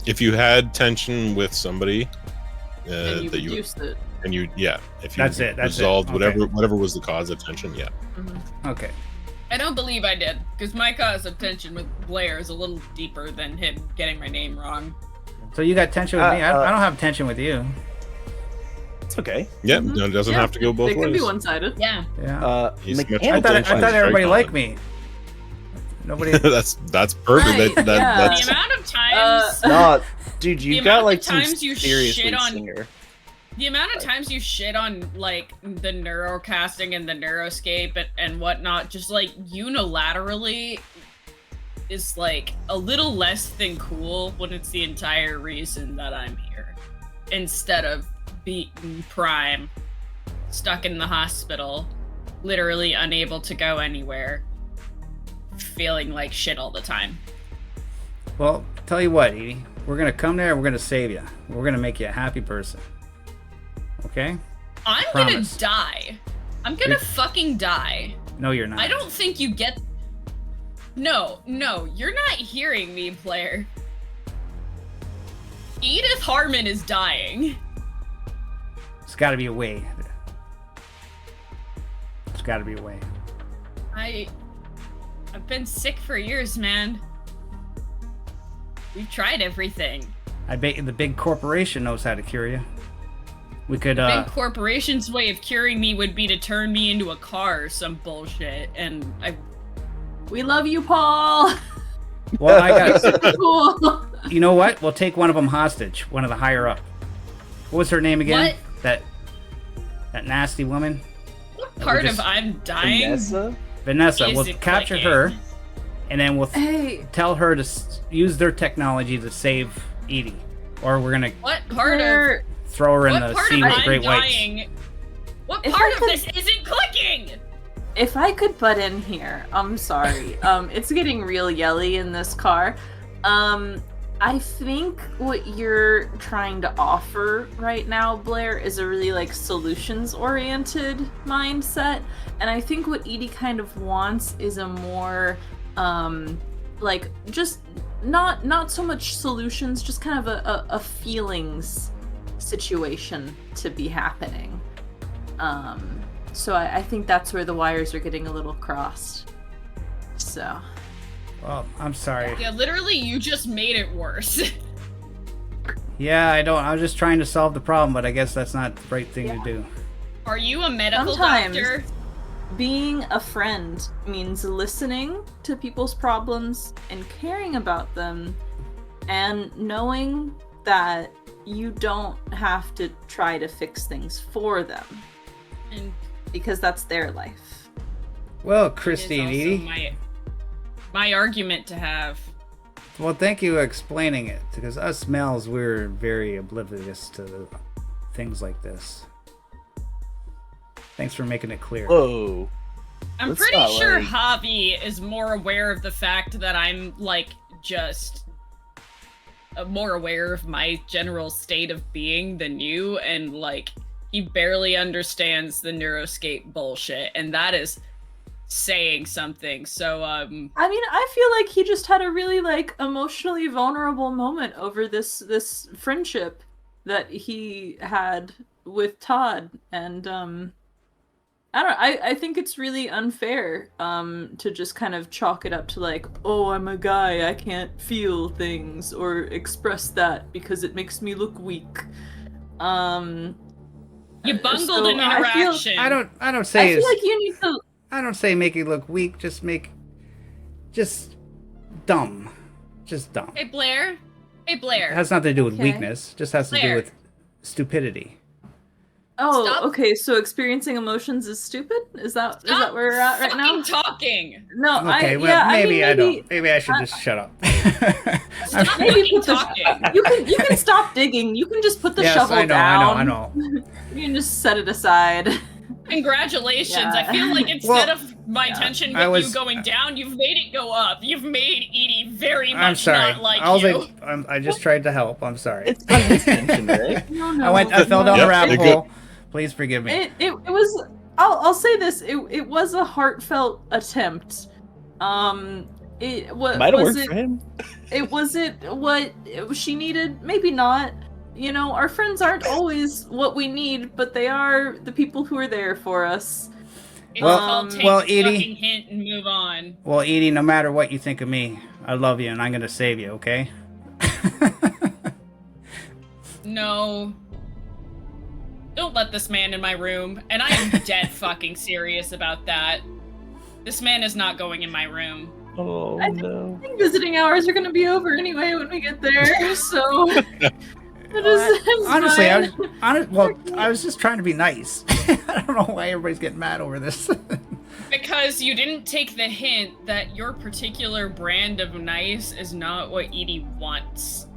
If you had tension with somebody, And you that you reduced it. and you if you That's it, that's it. resolved Okay. whatever was the cause of tension, yeah. Okay. I don't believe I did, because my cause of tension with Blair is a little deeper than him getting my name wrong. So you got tension with me. I Uh, don't have tension with you. It's okay. Yeah, Mhm. no, it doesn't Yeah, have to go both It ways. can be one-sided. Yeah. Yeah. He's much I more thought tension is everybody very liked common. me. Nobody. that's perfect. Right, That, yeah. that's The amount of times No, dude, The you amount got of like some times you serious shit lead on- singer. the amount of times you shit on like the neurocasting and the neuroscape and whatnot, just like unilaterally, is like a little less than cool when it's the entire reason that I'm here. Instead of beaten prime, stuck in the hospital, literally unable to go anywhere, feeling like shit all the time. Well, tell you what, Edie. We're gonna come there. We're gonna save you. We're gonna make you a happy person. Okay? I'm Promise. gonna die. I'm gonna fucking die. No, you're not. I don't think you get. No, you're not hearing me, Blair. Edith Harmon is dying. There's got to be a way. There's got to be a way. I've been sick for years, man. We've tried everything. I bet the big corporation knows how to cure you. We could. Big corporation's way of curing me would be to turn me into a car or some bullshit, and We love you, Paul. Well, I got. Cool. You know what? We'll take one of them hostage. One of the higher up. What was her name again? What? That nasty woman. what part just- of I'm dying? Vanessa. Is We'll it capture clicking? her, and then we'll Hey, tell her to use their technology to save Edie, or we're gonna What part of Claire, throw her in what the part sea of with the I'm great whites. dying? What If part I of could- this isn't clicking? if I could butt in here, I'm sorry. It's getting real yelly in this car. I think what you're trying to offer right now, Blair, is a really like solutions-oriented mindset, and I think what Edie kind of wants is a more like just not so much solutions, just kind of a feelings situation to be happening. So I think that's where the wires are getting a little crossed. So. Well, I'm sorry. Yeah, literally, you just made it worse. Yeah, I don't. I was just trying to solve the problem, but I guess that's not the right thing to do. Are you a medical Sometimes. doctor? Being a friend means listening to people's problems and caring about them and knowing that you don't have to try to fix things for them. And because that's their life. Well, It is Christy and also Edie. my argument to have. Well, thank you for explaining it, because us males, we're very oblivious to things like this. Thanks for making it clear. Whoa. I'm That's pretty not sure like- Javi is more aware of the fact that I'm, like, just more aware of my general state of being than you, and, like, he barely understands the neuroscape bullshit, and that is saying something. So, I mean, I feel like he just had a really, like, emotionally vulnerable moment over this friendship that he had with Todd, and I think it's really unfair to just kind of chalk it up to like, oh, I'm a guy, I can't feel things or express that because it makes me look weak. you bungled so an I feel- interaction. I don't I say feel like you need to. I don't say make it look weak. Just dumb. Just dumb. Hey, Blair. Hey, It Blair. has nothing to do with Okay. weakness. Just has to do Claire. with stupidity. Oh, Stop. okay. So experiencing emotions is stupid. Is that Stop where we're at right now? fucking talking. No, Okay, well, yeah, maybe I I mean, don't. Maybe I should just shut up. Stop Maybe fucking put the- talking. you can stop digging. You can just put the Yes, shovel I know, down. I know. You can just set it aside. Congratulations. Yeah. I feel like instead Well, of my tension I with was- you going down, you've made it go up. You've made Edie very much I'm sorry. not like I was you. like, I just tried to help. I'm sorry. It's condescension, right? No, I fell down Yep, a rabbit you're good. hole. Please forgive me. It was. I'll say this. It was a heartfelt attempt. It what Might have was worked it? for him. Was it what she needed? Maybe not. You know, our friends aren't always what we need, but they are the people who are there for us. It's Well- called take well, the Edie- fucking hint and move on. Well, Edie, no matter what you think of me, I love you and I'm gonna save you. Okay? No. Don't let this man in my room. And I am dead fucking serious about that. This man is not going in my room. Oh I think- no. I think visiting hours are gonna be over anyway when we get there, so. It's Honestly, fine. I was just trying to be nice. I don't know why everybody's getting mad over this. Because you didn't take the hint that your particular brand of nice is not what Edie wants.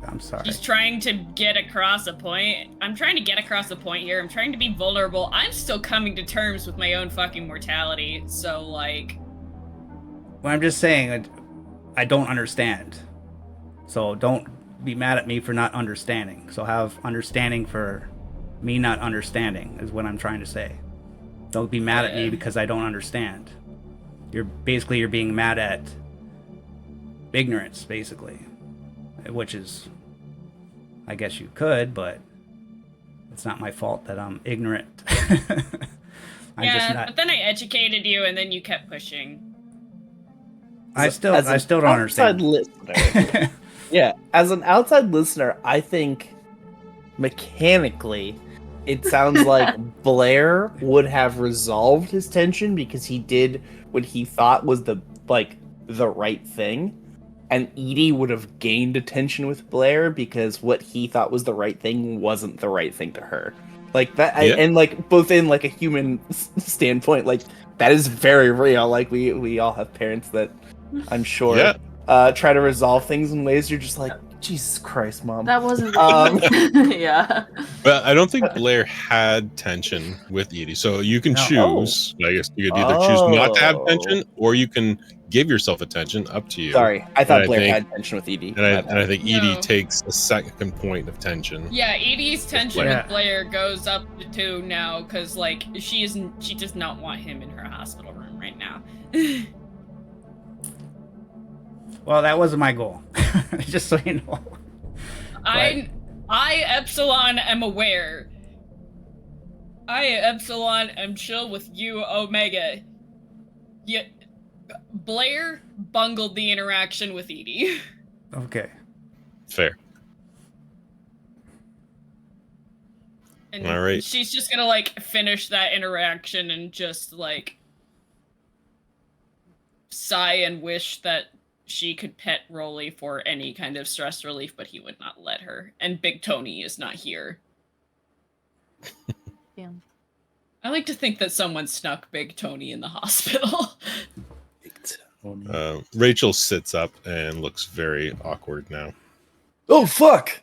I'm sorry. He's trying to get across a point. I'm trying to get across a point here. I'm trying to be vulnerable. I'm still coming to terms with my own fucking mortality. So, like, Well, I'm just saying, I don't understand. So don't be mad at me for not understanding. So have understanding for me not understanding is what I'm trying to say. Don't be mad at me because I don't understand. You're being mad at ignorance, basically. Which is, I guess you could, but it's not my fault that I'm ignorant. I'm yeah, just not. but then I educated you and then you kept pushing. I still As an don't outside understand. listener, yeah, as an outside listener, I think mechanically, it sounds like Blair would have resolved his tension because he did what he thought was the right thing, and Edie would have gained attention with Blair because what he thought was the right thing wasn't the right thing to her. Like that, Yeah. and like both in like a human standpoint, like that is very real. Like we all have parents that I'm sure Yeah. try to resolve things in ways you're just like, Jesus Christ, mom. That wasn't. Yeah. But I don't think Blair had tension with Edie. So you can No. choose. I guess you could either choose not to have Oh. tension, or you can give yourself attention. Up to you. Sorry, I thought I Blair think- had tension with Edie. And I think Edie No. takes a second point of tension. Yeah, Edie's tension Yeah. with Blair goes up to 2 now because, like, she does not want him in her hospital room right now. Well, that wasn't my goal. Just so you know. I Epsilon am aware. I Epsilon am chill with you, Omega. Yeah, Blair bungled the interaction with Edie. Okay. Fair. And All right. she's just gonna, like, finish that interaction and just, like, sigh and wish that she could pet Rolly for any kind of stress relief, but he would not let her. And Big Tony is not here. Damn. I like to think that someone snuck Big Tony in the hospital. Rachel sits up and looks very awkward now. Oh fuck!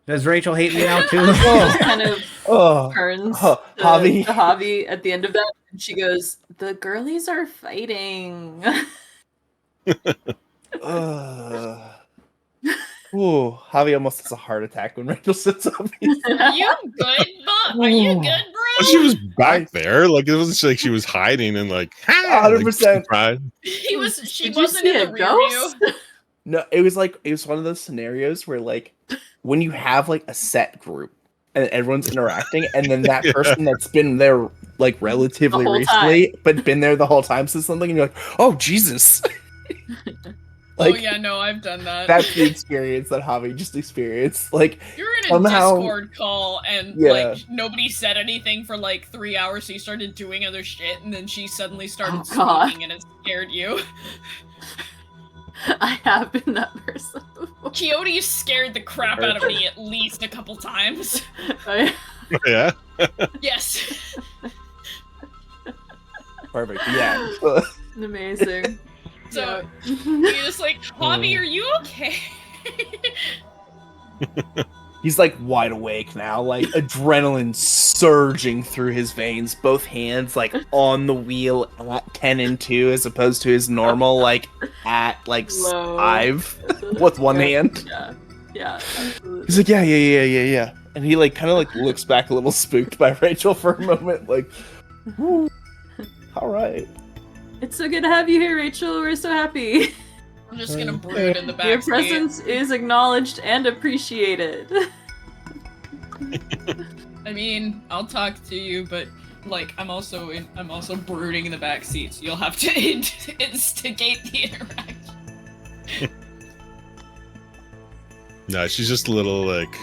Does Rachel hate me now too? Just kind of Oh, turns Javi. to Javi at the end of that, and she goes, "The girlies are fighting." Ooh, Javi almost has a heart attack when Rachel sits up. Are you good, Bob? Are you good, bro? Well, she was back there, like it wasn't like she was hiding and like 100%. Like, She Did you wasn't see in a the rear view. ghost? No, it was one of those scenarios where like when you have like a set group and everyone's interacting, and then that Yeah. person that's been there like relatively The whole recently, but been there the whole time says something, and you're like, oh Jesus. Oh yeah, no, I've done that. That's the experience that Javi just experienced. Like You're in a somehow- Discord call and Yeah. like nobody said anything for like 3 hours, so you started doing other shit, and then she suddenly started Oh, God. speaking, and it scared you. I have been that person before. Coyote scared the crap out of me at least a couple times. Oh, yeah. yeah. Yes. perfect. Yeah. Amazing. So Yeah. you're just like, Javi, are you okay? He's like wide awake now, like adrenaline surging through his veins, both hands like on the wheel at 10 and 2 as opposed to his normal like at like Low. 5 with one Yeah. hand. Yeah, absolutely. He's like, yeah. And he like kind of like looks back a little spooked by Rachel for a moment, like, "Ooh, all right. It's so good to have you here, Rachel. We're so happy. I'm just gonna brood in the back. Your presence is acknowledged and appreciated. I mean, I'll talk to you, but like I'm also brooding in the back seat, so you'll have to instigate the interaction. No, she's just a little like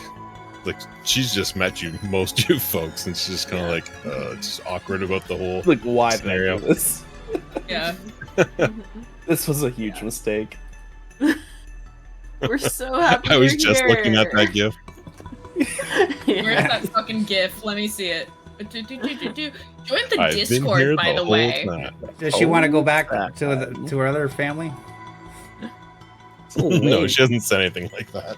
she's just met most of you folks, and she's just kind of like just awkward about the whole Like, why did I scenario. do this? Yeah. This was a huge mistake. We're so happy. I was you're just looking at here. that gif. Yeah. Where's that fucking GIF? Let me see it. Join the I've been Discord, here by the whole way. time. Does she want to go back crap. to her other family? No, she hasn't said anything like that.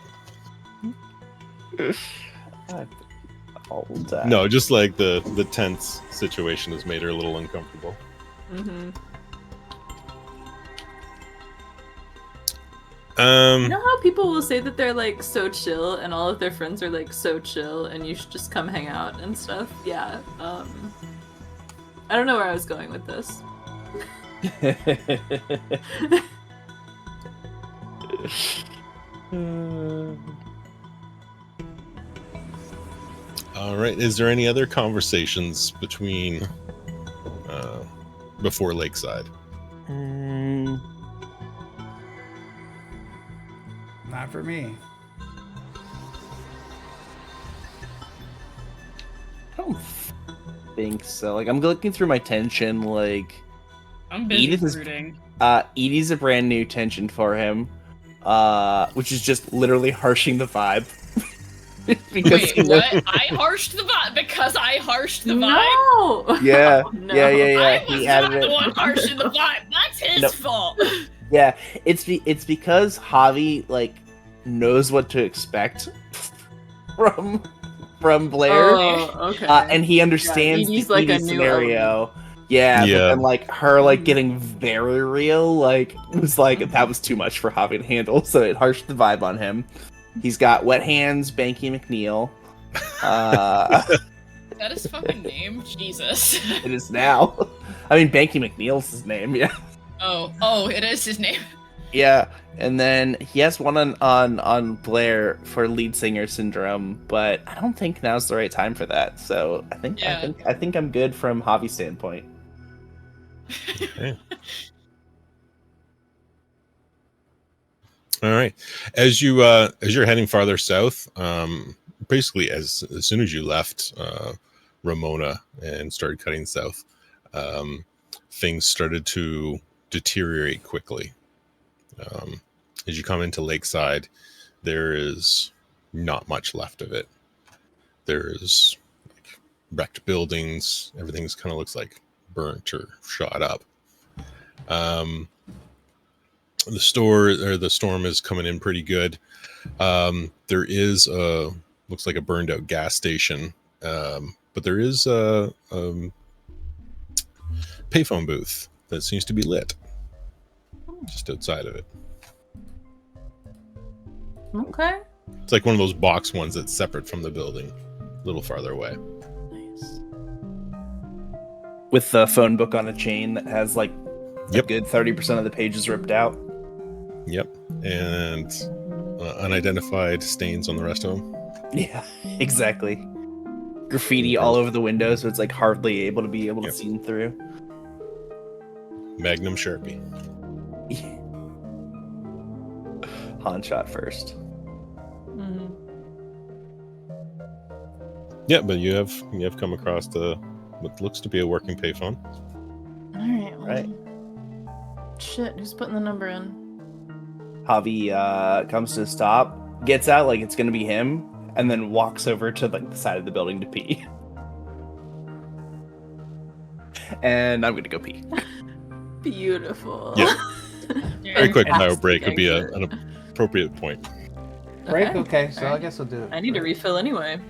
All that. No, just like the tense situation has made her a little uncomfortable. Mm-hmm. Um, You know how people will say that they're like so chill and all of their friends are like so chill and you should just come hang out and stuff? Yeah. I don't know where I was going with this. all right. Is there any other conversations between before Lakeside? Not for me. I don't think so. Like, I'm looking through my tension. Like, I'm busy Edith is- brooding. Edie's a brand new tension for him, which is just literally harshing the vibe. Because Wait, he knows- what? I harshed the vibe because I harshed the vibe. No! Yeah, No. yeah. I was He not added the it. one harshing the vibe. That's his No. fault. Yeah, it's because Javi like knows what to expect from Blair, Oh, okay. and he understands Edie's the like a Edie new scenario. Yeah, Yeah. but then like her like getting very real, like was like that was too much for Javi to handle, so it harshed the vibe on him. He's got wet hands, Banky McNeil. Is that his fucking name? Jesus. It is now. I mean, Banky McNeil's his name. Yeah, Oh, it is his name. yeah. And then he has one on Blair for lead singer syndrome, but I don't think now's the right time for that. So I think Yeah. I think I'm good from Javi's standpoint. Okay. All right. As you're heading farther south, basically as soon as you left Ramona and started cutting south, things started to deteriorate quickly. As you come into Lakeside, there is not much left of it. There's like wrecked buildings. Everything's kind of looks like burnt or shot up. The storm is coming in pretty good. There is looks like a burned out gas station, but there is a payphone booth that seems to be lit just outside of it. Okay. It's like one of those box ones that's separate from the building, a little farther away. Nice. With the phone book on a chain that has like Yep. a good 30% of the pages ripped out. Yep, and unidentified stains on the rest of them. Yeah, exactly. Graffiti all over the window, so it's like hardly able to be able to see through. Magnum Sharpie. Han shot first. Mm-hmm. Yeah, but you have come across what looks to be a working payphone. All right. Right. Shit, who's putting the number in? Javi comes to a stop, gets out like it's gonna be him, and then walks over to like the side of the building to pee. And I'm gonna go pee. Beautiful. Yeah. Very quick Fantastic bio break would be exit. an appropriate point. Right? Okay, so I alright. guess we'll do it. I need to refill anyway.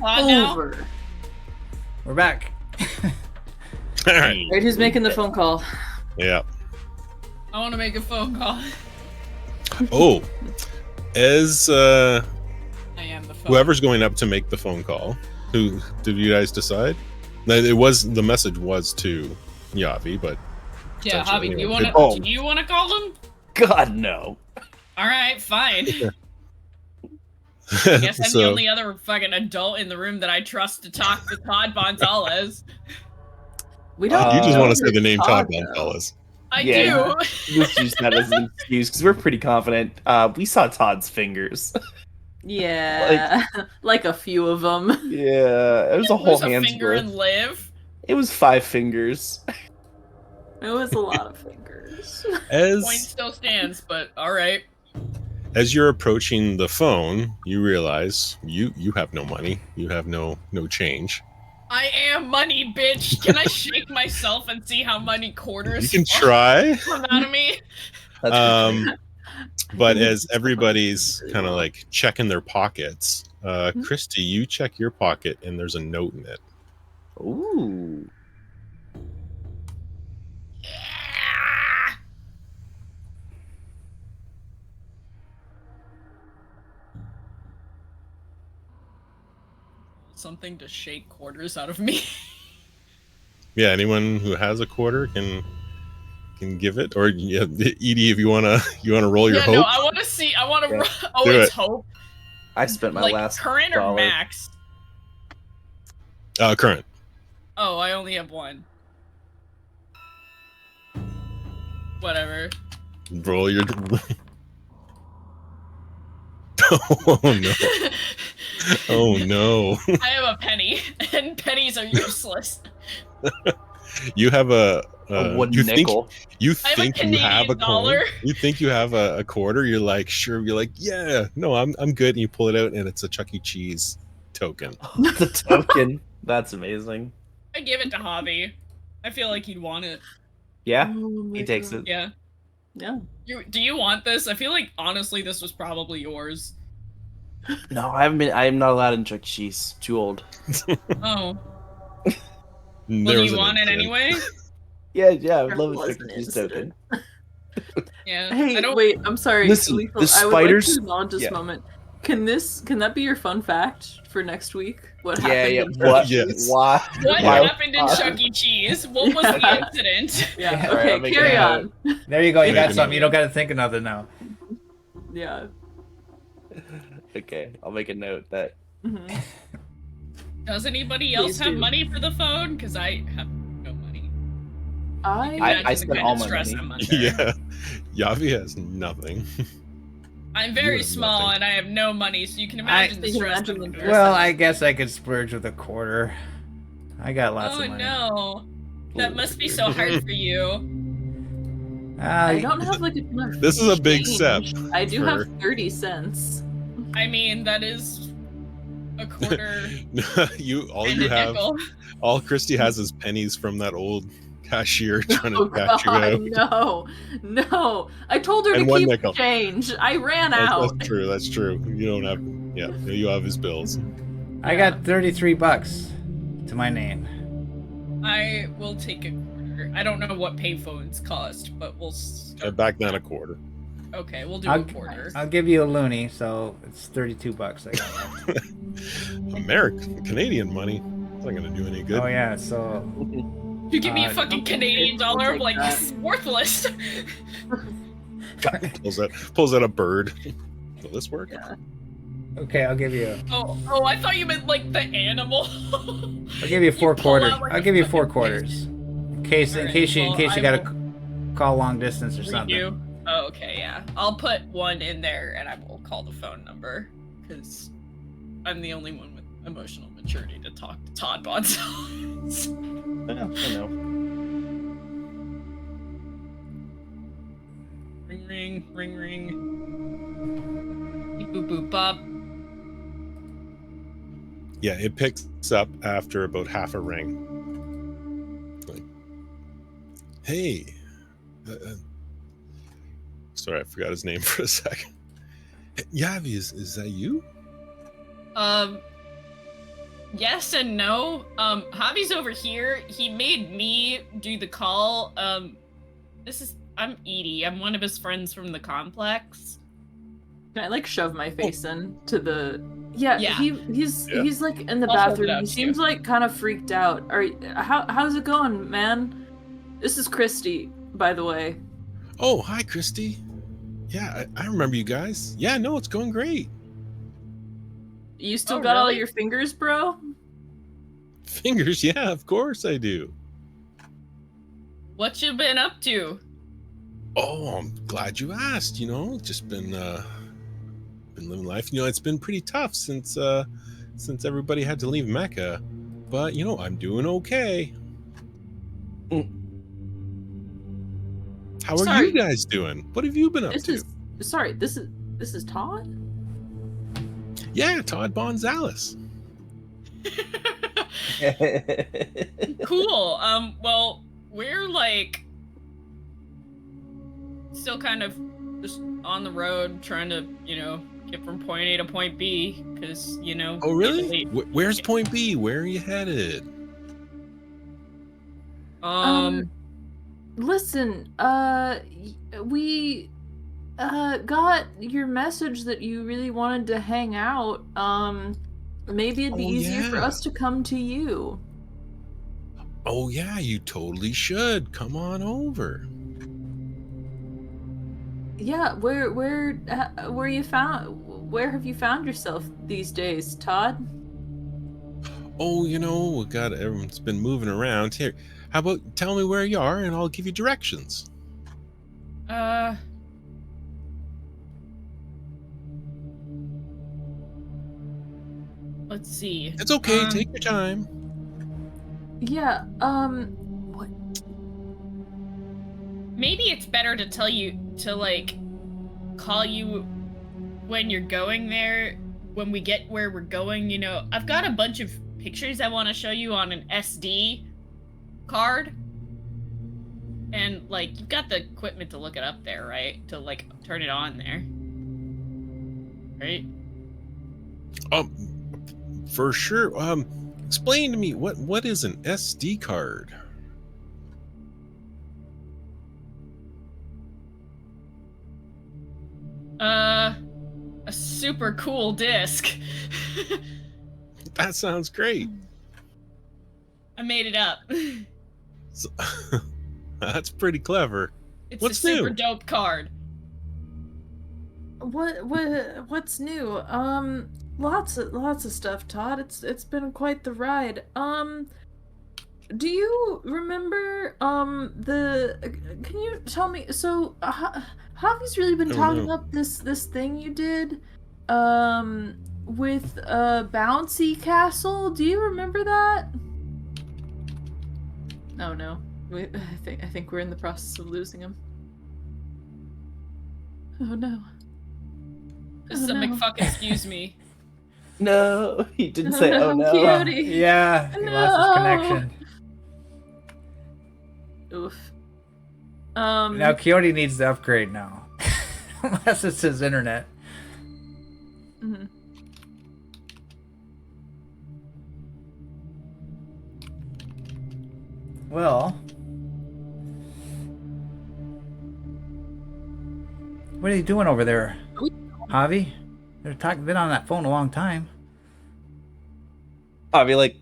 pod now? over. We're back. All right. Right, who's making the phone call? Yeah. I want to make a phone call. Oh, as I am the phone. whoever's going up to make the phone call, who did you guys decide? The message was to Yavi, but Yeah, potentially Javi, anyone do you want to call him? God, no. All right, fine. I guess I'm the So only other fucking adult in the room that I trust to talk to Todd Gonzalez. We don't. you just Uh, want to say the name Todd though. Gonzalez. I Yeah. do. Let's use that as an excuse because we're pretty confident. We saw Todd's fingers. Yeah, like a few of them. Yeah, it was a whole Lose a hand's finger worth. and live. It was 5 fingers. It was a lot of fingers. Point As still stands, but all right. as you're approaching the phone, you realize you have no money. You have no change. I am money, bitch. Can I shake myself and see how many quarters You can try. come out of me? That's But as everybody's kind of like checking their pockets, Christy, you check your pocket and there's a note in it. Ooh. Yeah. Something to shake quarters out of me. Yeah, anyone who has a quarter can give it, or yeah, Edie, if you wanna roll your Yeah, hope. no, I want to see. I want to. Yeah. Oh, Do it's it. hope. I spent my Like last current or dollar. max? Current. Oh, I only have one. Whatever. Roll your. Oh no! Oh no! I have a penny, and pennies are useless. You have a. One you nickel. you I have a think you have a Canadian dollar. coin. You think you have a quarter. You're like sure. You're like yeah. No, I'm good. And you pull it out, and it's a Chuck E. Cheese token. The token. That's amazing. I give it to Javi. I feel like he'd want it. Yeah, Oh my he takes God. it. Yeah. Yeah. Do you want this? I feel like honestly, this was probably yours. No, I haven't been. I am not allowed in Chuck E. Cheese. Too old. Oh. There Well, do was you an want it incident. anyway? Yeah, I There would love a was Chuck an E. Cheese incident. token. Yeah. I Hey, don't. wait. I'm sorry. Listen, Lethal, the I would like spiders- to acknowledge this yeah. moment. Can that be your fun fact for next week? What Yeah, happened? yeah. in Chuck E. What? Yes. Why? What Yeah. happened in Chuck E. Cheese? What was the Okay. incident? Yeah. Yeah. All right, I'll Okay. make Carry it on. There you go. You Make got a something. note. You don't got to think of nothing now. Yeah. Okay, I'll make a note that. Mhm. Does anybody else Please have do. money for the phone? Because I have no money. I Imagine I the spent kind all of my stress money. I'm under. Yeah, Yavi has nothing. I'm You very have small nothing. and I have no money, so you can imagine the You can stress imagine I'm the under. stress. Well, I guess I could splurge with a quarter. I got lots Oh of money. no. That must be so hard for you. I don't have like a ton of This is a big change. step I do for- have 30 cents. I mean, that is a quarter all and you a have, nickel. all Christy has is pennies from that old cashier trying Oh to cash you out. God, no! I told her And to one keep nickel. change. I ran That's out. true. That's true. You don't have. Yeah, you have his bills. I got $33 to my name. I will take a quarter. I don't know what payphones cost, but we'll start. Back then, a quarter. Okay, we'll do I'll, a quarter. I'll give you a loony, so it's $32 I got left. American, Canadian money. It's not gonna do any good. Oh yeah, so You give me a Uh, fucking I'll Canadian dollar, I'm take like, that. this is worthless. Pulls out a bird. Will this work? Yeah. okay, I'll give you Oh, I thought you meant like the animal. I'll give you four pull quarters. out like I'll a give you fucking 4 fish. quarters. In case Alright, you well, I gotta will call long distance or read something. you. Oh, okay, yeah. I'll put one in there and I will call the phone number because I'm the only one with emotional maturity to talk to Todd Gonzalez. Yeah, I know. Ring, ring, ring, ring. Beep, boop, boop, bop. Yeah, it picks up after about half a ring. Like, hey. Sorry, I forgot his name for a second. Yavi, is that you? Yes and no. Javi's over here. He made me do the call. I'm Edie. I'm one of his friends from the complex. Can I like shove my face in to the? Yeah, Yeah. he's like in the I'll hold it bathroom. up He to seems you. like kind of freaked out. How's it going, man? This is Christy, by the way. Oh, hi, Christy. Yeah, I remember you guys. Yeah, no, it's going great. You still Oh, got all really? your fingers, bro? Fingers, yeah, of course I do. What you been up to? Oh, I'm glad you asked. Just been living life. It's been pretty tough since everybody had to leave Mecca. But I'm doing okay. How are Sorry. you guys doing? What have you been up to? This is Todd? Yeah, Todd Bonzales. Cool. Well, we're like still kind of just on the road trying to, get from point A to point B because, Oh, really? Italy- Where's point B? Where are you headed? Listen, we got your message that you really wanted to hang out. Maybe it'd be easier for yeah. us to come to you. Oh, yeah, you totally should. Come on over. Yeah, where have you found yourself these days, Todd? Oh, everyone's been moving around here. How about tell me where you are and I'll give you directions. Let's see. It's okay, take your time. Yeah, what? Maybe it's better to tell you to like call you when you're going there. When we get where we're going, I've got a bunch of pictures I want to show you on an SD card. And like you've got the equipment to look it up there, right? To like turn it on there. Right? For sure. Explain to me what is an SD card? A super cool disc. That sounds great. I made it up. So, that's pretty clever. It's What's a super new? dope card. What's new? Lots of stuff, Todd. It's been quite the ride. Do you remember can you tell me, so Javi's really been Oh, talking no. up this thing you did with Bouncy Castle. Do you remember that? Oh no. I think we're in the process of losing him. Oh no. This is a no. McFuck excuse me. No, he didn't say, oh no. Cutie. Yeah, he lost his connection. Oof. Now Coyote needs to upgrade now. Unless it's his internet. Mhm. Well, what are you doing over there, Javi? They're been on that phone a long time. I mean, like,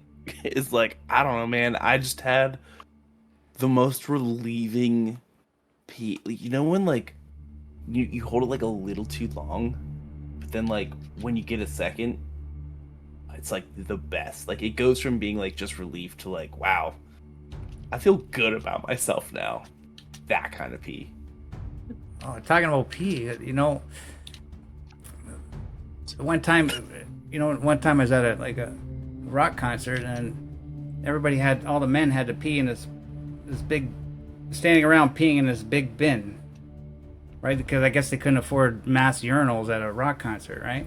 it's like, I don't know, man. I just had the most relieving pee. When, like, you hold it, like, a little too long, but then, like, when you get a second, it's, like, the best. Like, it goes from being, like, just relief to, like, wow, I feel good about myself now. That kind of pee. Oh, talking about pee, one time I was at a rock concert and all the men had to pee in this big, standing around peeing in this big bin, right? Because I guess they couldn't afford mass urinals at a rock concert, right?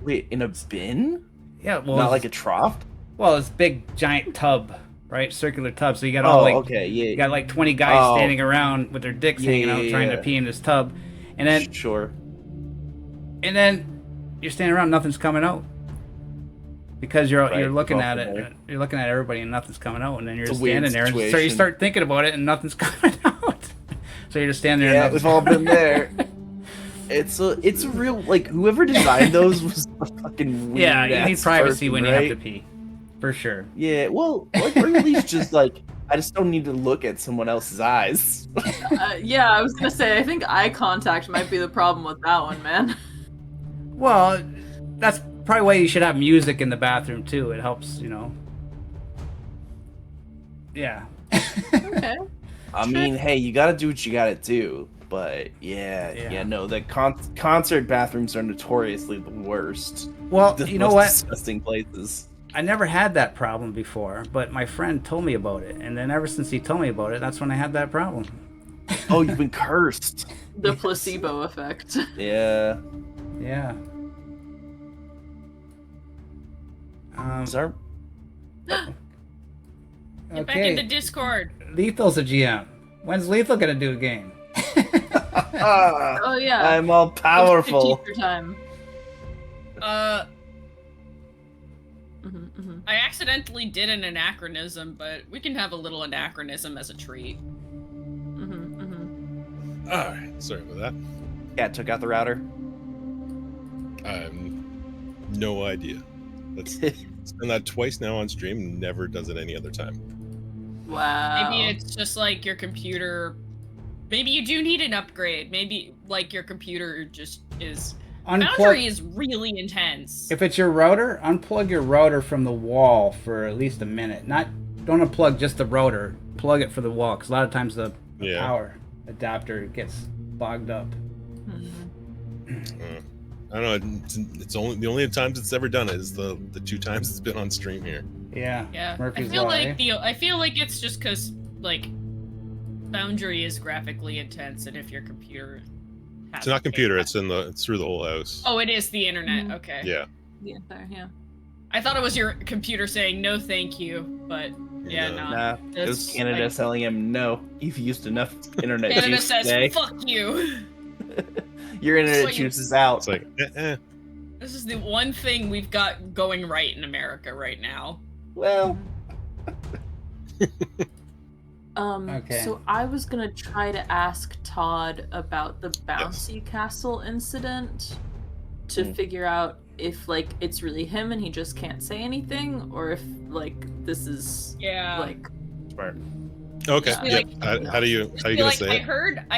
Wait, in a bin? Yeah, well, Not like a trough? well, it's big giant tub, right? Circular tub. So you got all okay, yeah. you got like 20 guys Oh. standing around with their dicks Yeah, hanging out yeah, trying yeah. to pee in this tub, and then Sure. you're standing around, nothing's coming out. because you're Right, looking go at from it, there. you're looking at everybody and nothing's coming out, and then you're It's a just weird standing there, and so you situation. start thinking about it and nothing's coming out. So you're just standing there. Yeah, and we've nothing's all been there. It's a real, like, whoever designed those was a fucking weird. Yeah, you need privacy person, when you right? have to pee, for sure. Yeah, well, like, or at least just like, I just don't need to look at someone else's eyes. Yeah, I was gonna say, I think eye contact might be the problem with that one, man. Well, that's probably why you should have music in the bathroom too. It helps, you know. Yeah. Okay. I mean, hey, you gotta do what you gotta do. But yeah, no, the concert bathrooms are notoriously the worst. Well, The you know most what? disgusting places. I never had that problem before, but my friend told me about it, and then ever since he told me about it, that's when I had that problem. Oh, you've been cursed. The placebo effect. Yeah. Yeah. Sorry. Get back in the Okay. Discord. Lethal's a GM. When's Lethal gonna do a game? Oh yeah. I'm all powerful. Teacher time. I accidentally did an anachronism, but we can have a little anachronism as a treat. All right, sorry about that. Yeah, took out the router. No idea. That's it's done that twice now on stream. Never does it any other time. Wow. Maybe it's just like your computer. Maybe you do need an upgrade. Maybe like your computer just is. Boundary is really intense. If it's your router, unplug your router from the wall for at least a minute. Don't unplug just the router. Plug it for the wall, because a lot of times the power adapter gets bogged up. I don't know. It's only the only times it's ever done it is the 2 times it's been on stream here. Yeah. Yeah. Murphy's I feel Law, like eh? I feel like it's just because like Boundary is graphically intense, and if your computer. It's not computer. It's through the whole house. Oh, it is the internet. Okay. Yeah. Yeah, there, yeah. I thought it was your computer saying no, thank you, but yeah, No. no. Nah, it was Canada telling him no. You've used enough internet Canada juice says today. fuck you. Your internet like- juice is out. It's like, This is the one thing we've got going right in America right now. Well, Okay. So I was gonna try to ask Todd about the bouncy castle incident to figure out if like it's really him and he just can't say anything, or if like this is like smart. okay. Yeah. Yeah. Like- How do you Be gonna like, say I it?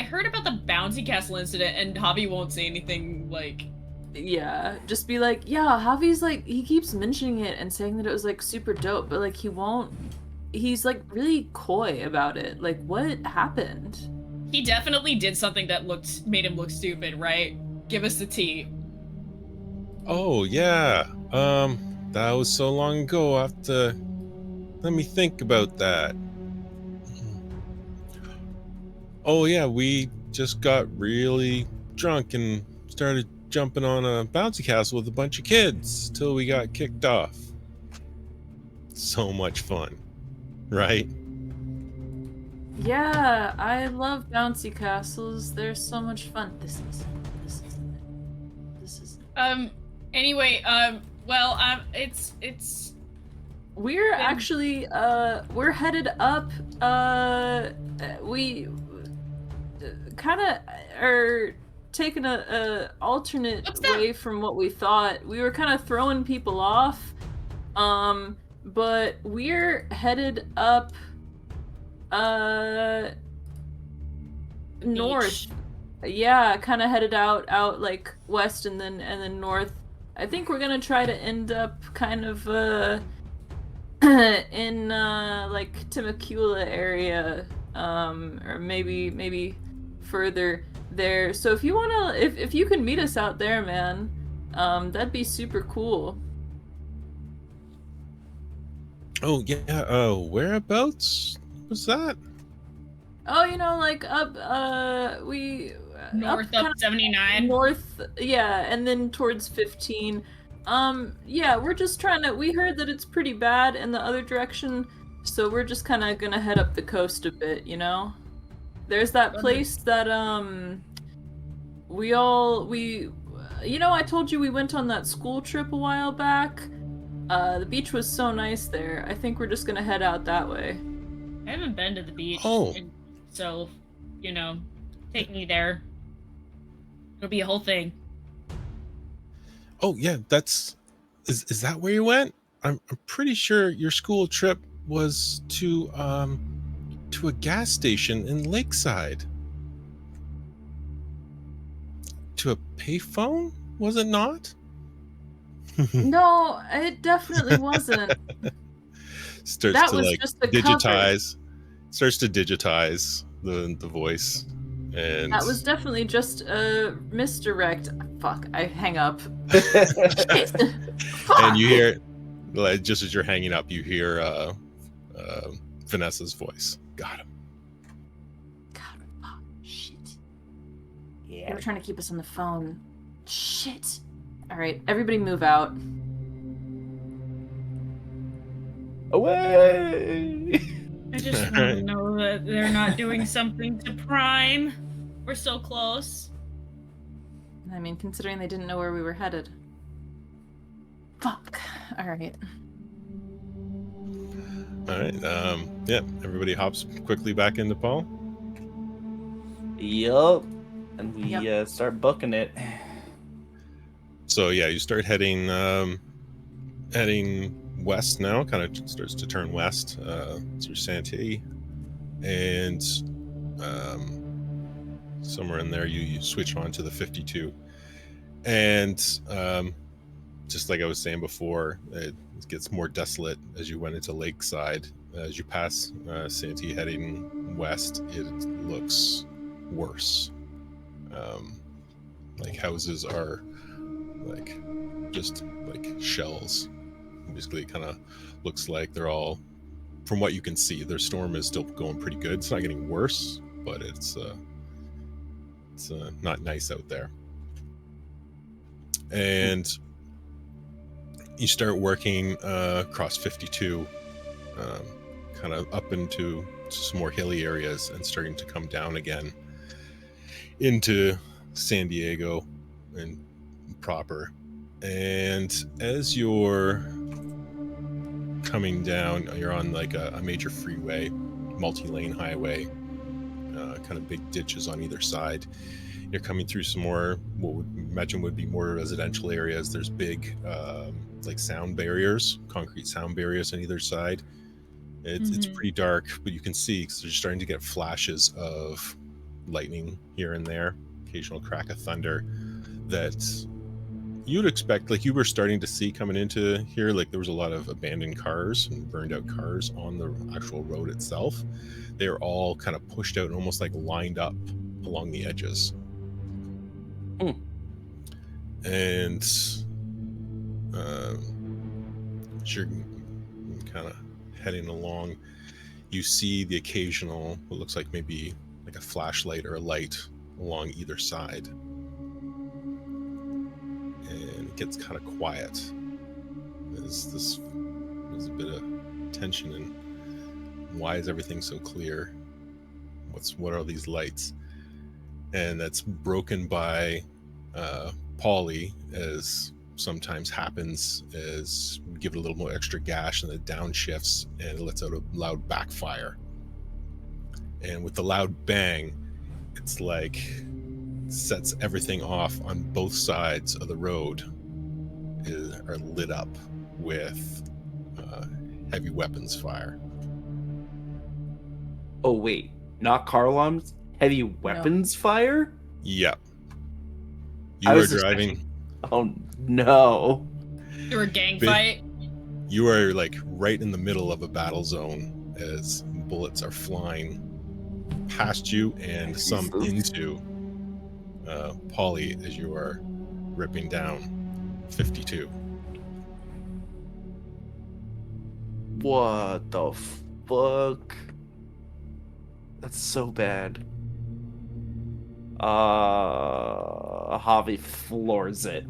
heard about the bouncy castle incident, and Hobby won't say anything. Like, yeah, just be like, yeah, Javi's like he keeps mentioning it and saying that it was like super dope, but like he won't. He's like really coy about it. Like, what happened? he definitely did something that made him look stupid, right? Give us the tea. Oh yeah. That was so long ago. I have to let me think about that. Oh yeah, we just got really drunk and started jumping on a bouncy castle with a bunch of kids till we got kicked off. So much fun, right? Yeah, I love bouncy castles. They're so much fun. This is. Anyway, it's. We're actually we're headed up. We kind of are taking a alternate way from what we thought. We were kind of throwing people off, but we're headed up north. Yeah, kind of headed out like west and then north. I think we're gonna try to end up kind of in like Temecula area, or maybe further there. So if you wanna, if you can meet us out there, man, that'd be super cool. Oh yeah. Whereabouts was that? Oh, you know, like up we North up 79. North, yeah, and then towards 15. Yeah, we're just trying to. We heard that it's pretty bad in the other direction, so we're just kind of gonna head up the coast a bit, you know. There's that place that you know, I told you we went on that school trip a while back. The beach was so nice there. I think we're just gonna head out that way. I haven't been to the beach, Oh. so, take me there. It'll be a whole thing. Oh yeah, is that where you went? I'm pretty sure your school trip was to a gas station in Lakeside. To a payphone, was it not? No, it definitely wasn't. Starts That to was like just the cover. starts to digitize the voice, and That was definitely just a misdirect. Fuck, I hang up. Shit. Fuck. and you hear, like, just as you're hanging up, you hear Vanessa's voice. Got him. God, fuck, shit. They Yeah. were trying to keep us on the phone. Shit. All right, everybody move out. Away. I just want to know that they're not doing something to Prime. We're so close. I mean, considering they didn't know where we were headed. Fuck. All right. All right. Yeah. Everybody hops quickly back into Paul. Yup. And we Yep. start booking it. So yeah, you start heading west now. Kind of starts to turn west through Santee, and somewhere in there you switch on to the 52, and just like I was saying before, it gets more desolate as you went into Lakeside. As you pass Santee heading west, it looks worse. Like houses are like just like shells. Basically, it kind of looks like they're all, from what you can see, their storm is still going pretty good. It's not getting worse, but it's not nice out there. And you start working across 52, kind of up into some more hilly areas and starting to come down again into San Diego and proper. And as you're coming down, you're on like a major freeway, multi-lane highway, kind of big ditches on either side. You're coming through some more, what would imagine would be more residential areas. There's big like sound barriers, concrete sound barriers on either side. It's pretty dark, but you can see because they're starting to get flashes of lightning here and there, occasional crack of thunder that you'd expect, like you were starting to see coming into here. Like there was a lot of abandoned cars and burned out cars on the actual road itself. They are all kind of pushed out and almost like lined up along the edges. And as you're kind of heading along, you see the occasional, what looks like maybe like a flashlight or a light along either side. And it gets kind of quiet. There's a bit of tension, and why is everything so clear? What are these lights? And that's broken by Polly, as sometimes happens, as we give it a little more extra gas and it downshifts and it lets out a loud backfire. And with the loud bang, it's like sets everything off on both sides of the road are lit up with heavy weapons fire. Oh wait, not car alarms, heavy weapons fire? Yep. I You are was driving. Oh no. Through a gang Big- fight. You are like right in the middle of a battle zone as bullets are flying past you and some Jesus. into Polly as you are ripping down 52. What the fuck? That's so bad. Javi floors it.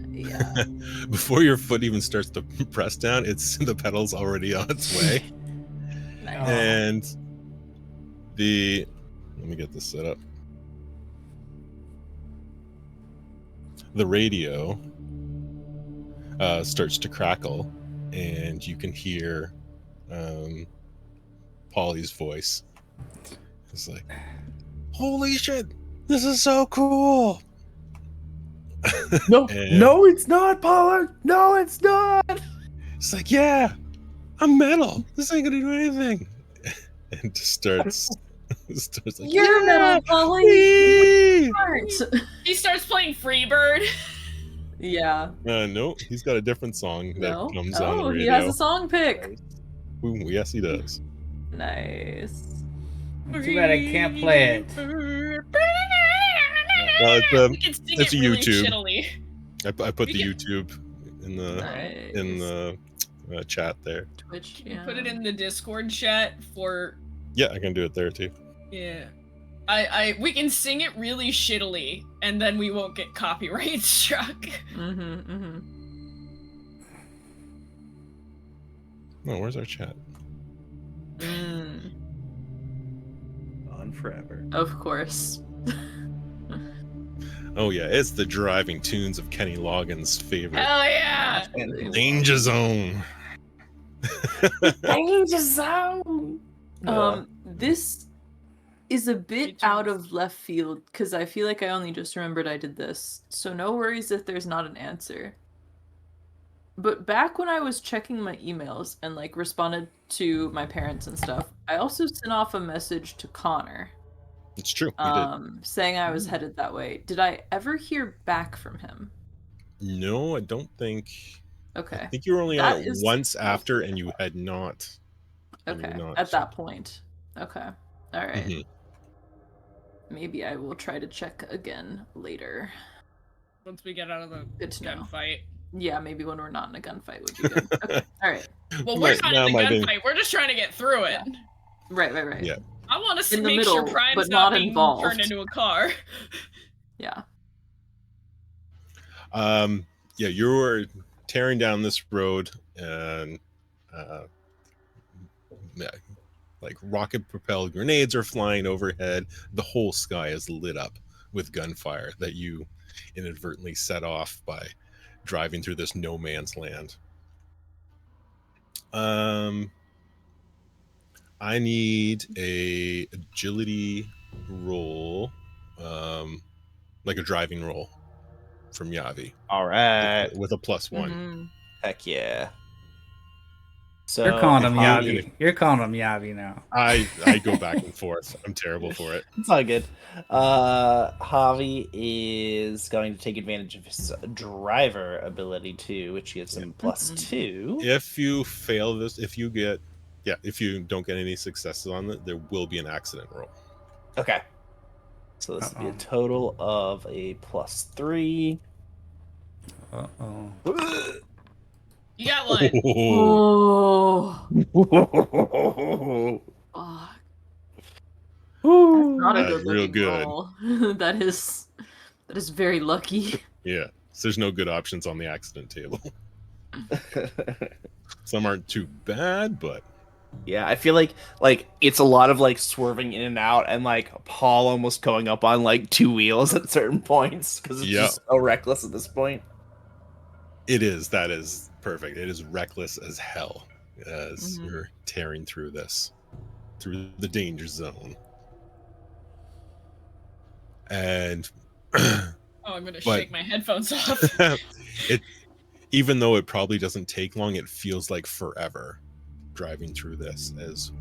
Yeah. Before your foot even starts to press down, it's the pedal's already on its way. Nice. And let me get this set up. The radio starts to crackle and you can hear Polly's voice. It's like, holy shit, this is so cool. No, And no, it's not, Pollard. No, it's not. it's like, yeah, I'm metal. This ain't gonna do anything. And just starts like, You're yeah, metal, Polly. wee! Aren't. He starts playing Freebird. Yeah. No, he's got a different song that No. comes on the Oh, he radio. has a song pick. Ooh, yes, he does. Nice. Too bad I can't play it. Well, We can sing it's it a really YouTube. shittily. I put We the can- YouTube in the chat there. Twitch. Can you Yeah. put it in the Discord chat for? Yeah, I can do it there too. Yeah. We can sing it really shittily, and then we won't get copyright struck. Oh, where's our chat? On forever. Of course. Oh yeah, it's the driving tunes of Kenny Loggins' favorite, Hell yeah! Danger Zone. Danger Zone. This is a bit Me too. out of left field because I feel like I only just remembered I did this. So no worries if there's not an answer. But back when I was checking my emails and like responded to my parents and stuff, I also sent off a message to Connor. It's true. You did. Saying I was headed that way. Did I ever hear back from him? No, I don't think. Okay. I think you were only on That it is once after, and you had not. Okay. not- At that point. Okay. All right. Mhm. Maybe I will try to check again later. Once we get out of the Good to know. gunfight. Yeah, maybe when we're not in a gunfight would be good. Okay. All right. Well, we're Might- not now in the might be- gunfight. We're just trying to get through it. Right. Yeah. I want to In the make sure middle, Prime's but not not being involved. turned into a car. Yeah. Yeah, you're tearing down this road, and yeah, like rocket-propelled grenades are flying overhead. The whole sky is lit up with gunfire that you inadvertently set off by driving through this no man's land. I need a agility roll, like a driving roll from Yavi All right. with a +1. Mhm. Heck yeah. So You're calling him Javi- Yavi. You're calling him Yavi now. I go back and forth. I'm terrible for it. It's all good. Javi is going to take advantage of his driver ability too, which gives him +2. If you fail this, if you don't get any successes on it, there will be an accident roll. Okay. So this will be a total of a +3. Uh-oh. You got one. Oh. Fuck. Not a That's good real looking good. roll. that is very lucky. Yeah, so there's no good options on the accident table. Some aren't too bad, but Yeah, I feel like it's a lot of like swerving in and out, and like Paul almost going up on like 2 wheels at certain points because it's Yeah. just so reckless at this point. it is. That is perfect. It is reckless as hell as Mhm. you're tearing through the danger zone. And Oh, I'm gonna But- shake my headphones off. even though it probably doesn't take long, it feels like forever driving through this, as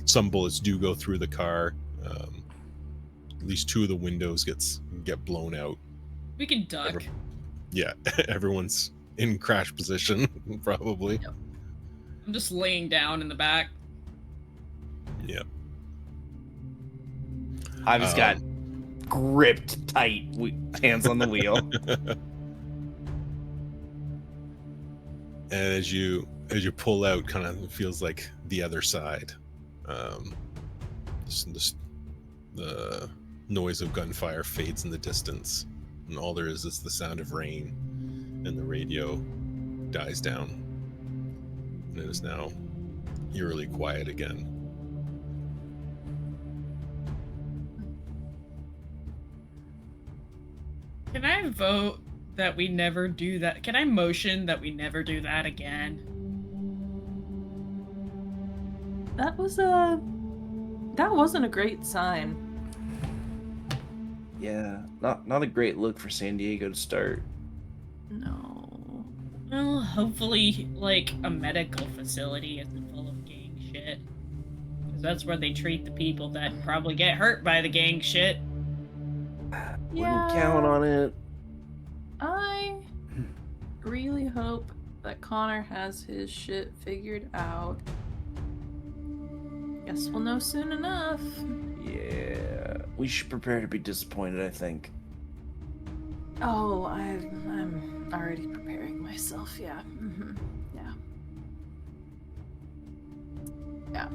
some bullets do go through the car. At least 2 of the windows get blown out. We can duck. Yeah, everyone's in crash position probably. I'm just laying down in the back. Yeah. Javi's got gripped tight, hands on the wheel. And as you pull out, kind of feels like the other side. The noise of gunfire fades in the distance, and all there is the sound of rain, and the radio dies down, and it is now eerily quiet again. Can I vote that we never do that. Can I motion that we never do that again? That wasn't a great sign. Yeah, not a great look for San Diego to start. No. Well, hopefully, like, a medical facility isn't full of gang shit. Because that's where they treat the people that probably get hurt by the gang shit. Wouldn't count on it. I really hope that Connor has his shit figured out. Guess we'll know soon enough. Yeah, we should prepare to be disappointed, I think. Oh, I'm already preparing myself. Yeah. Yeah. Yeah.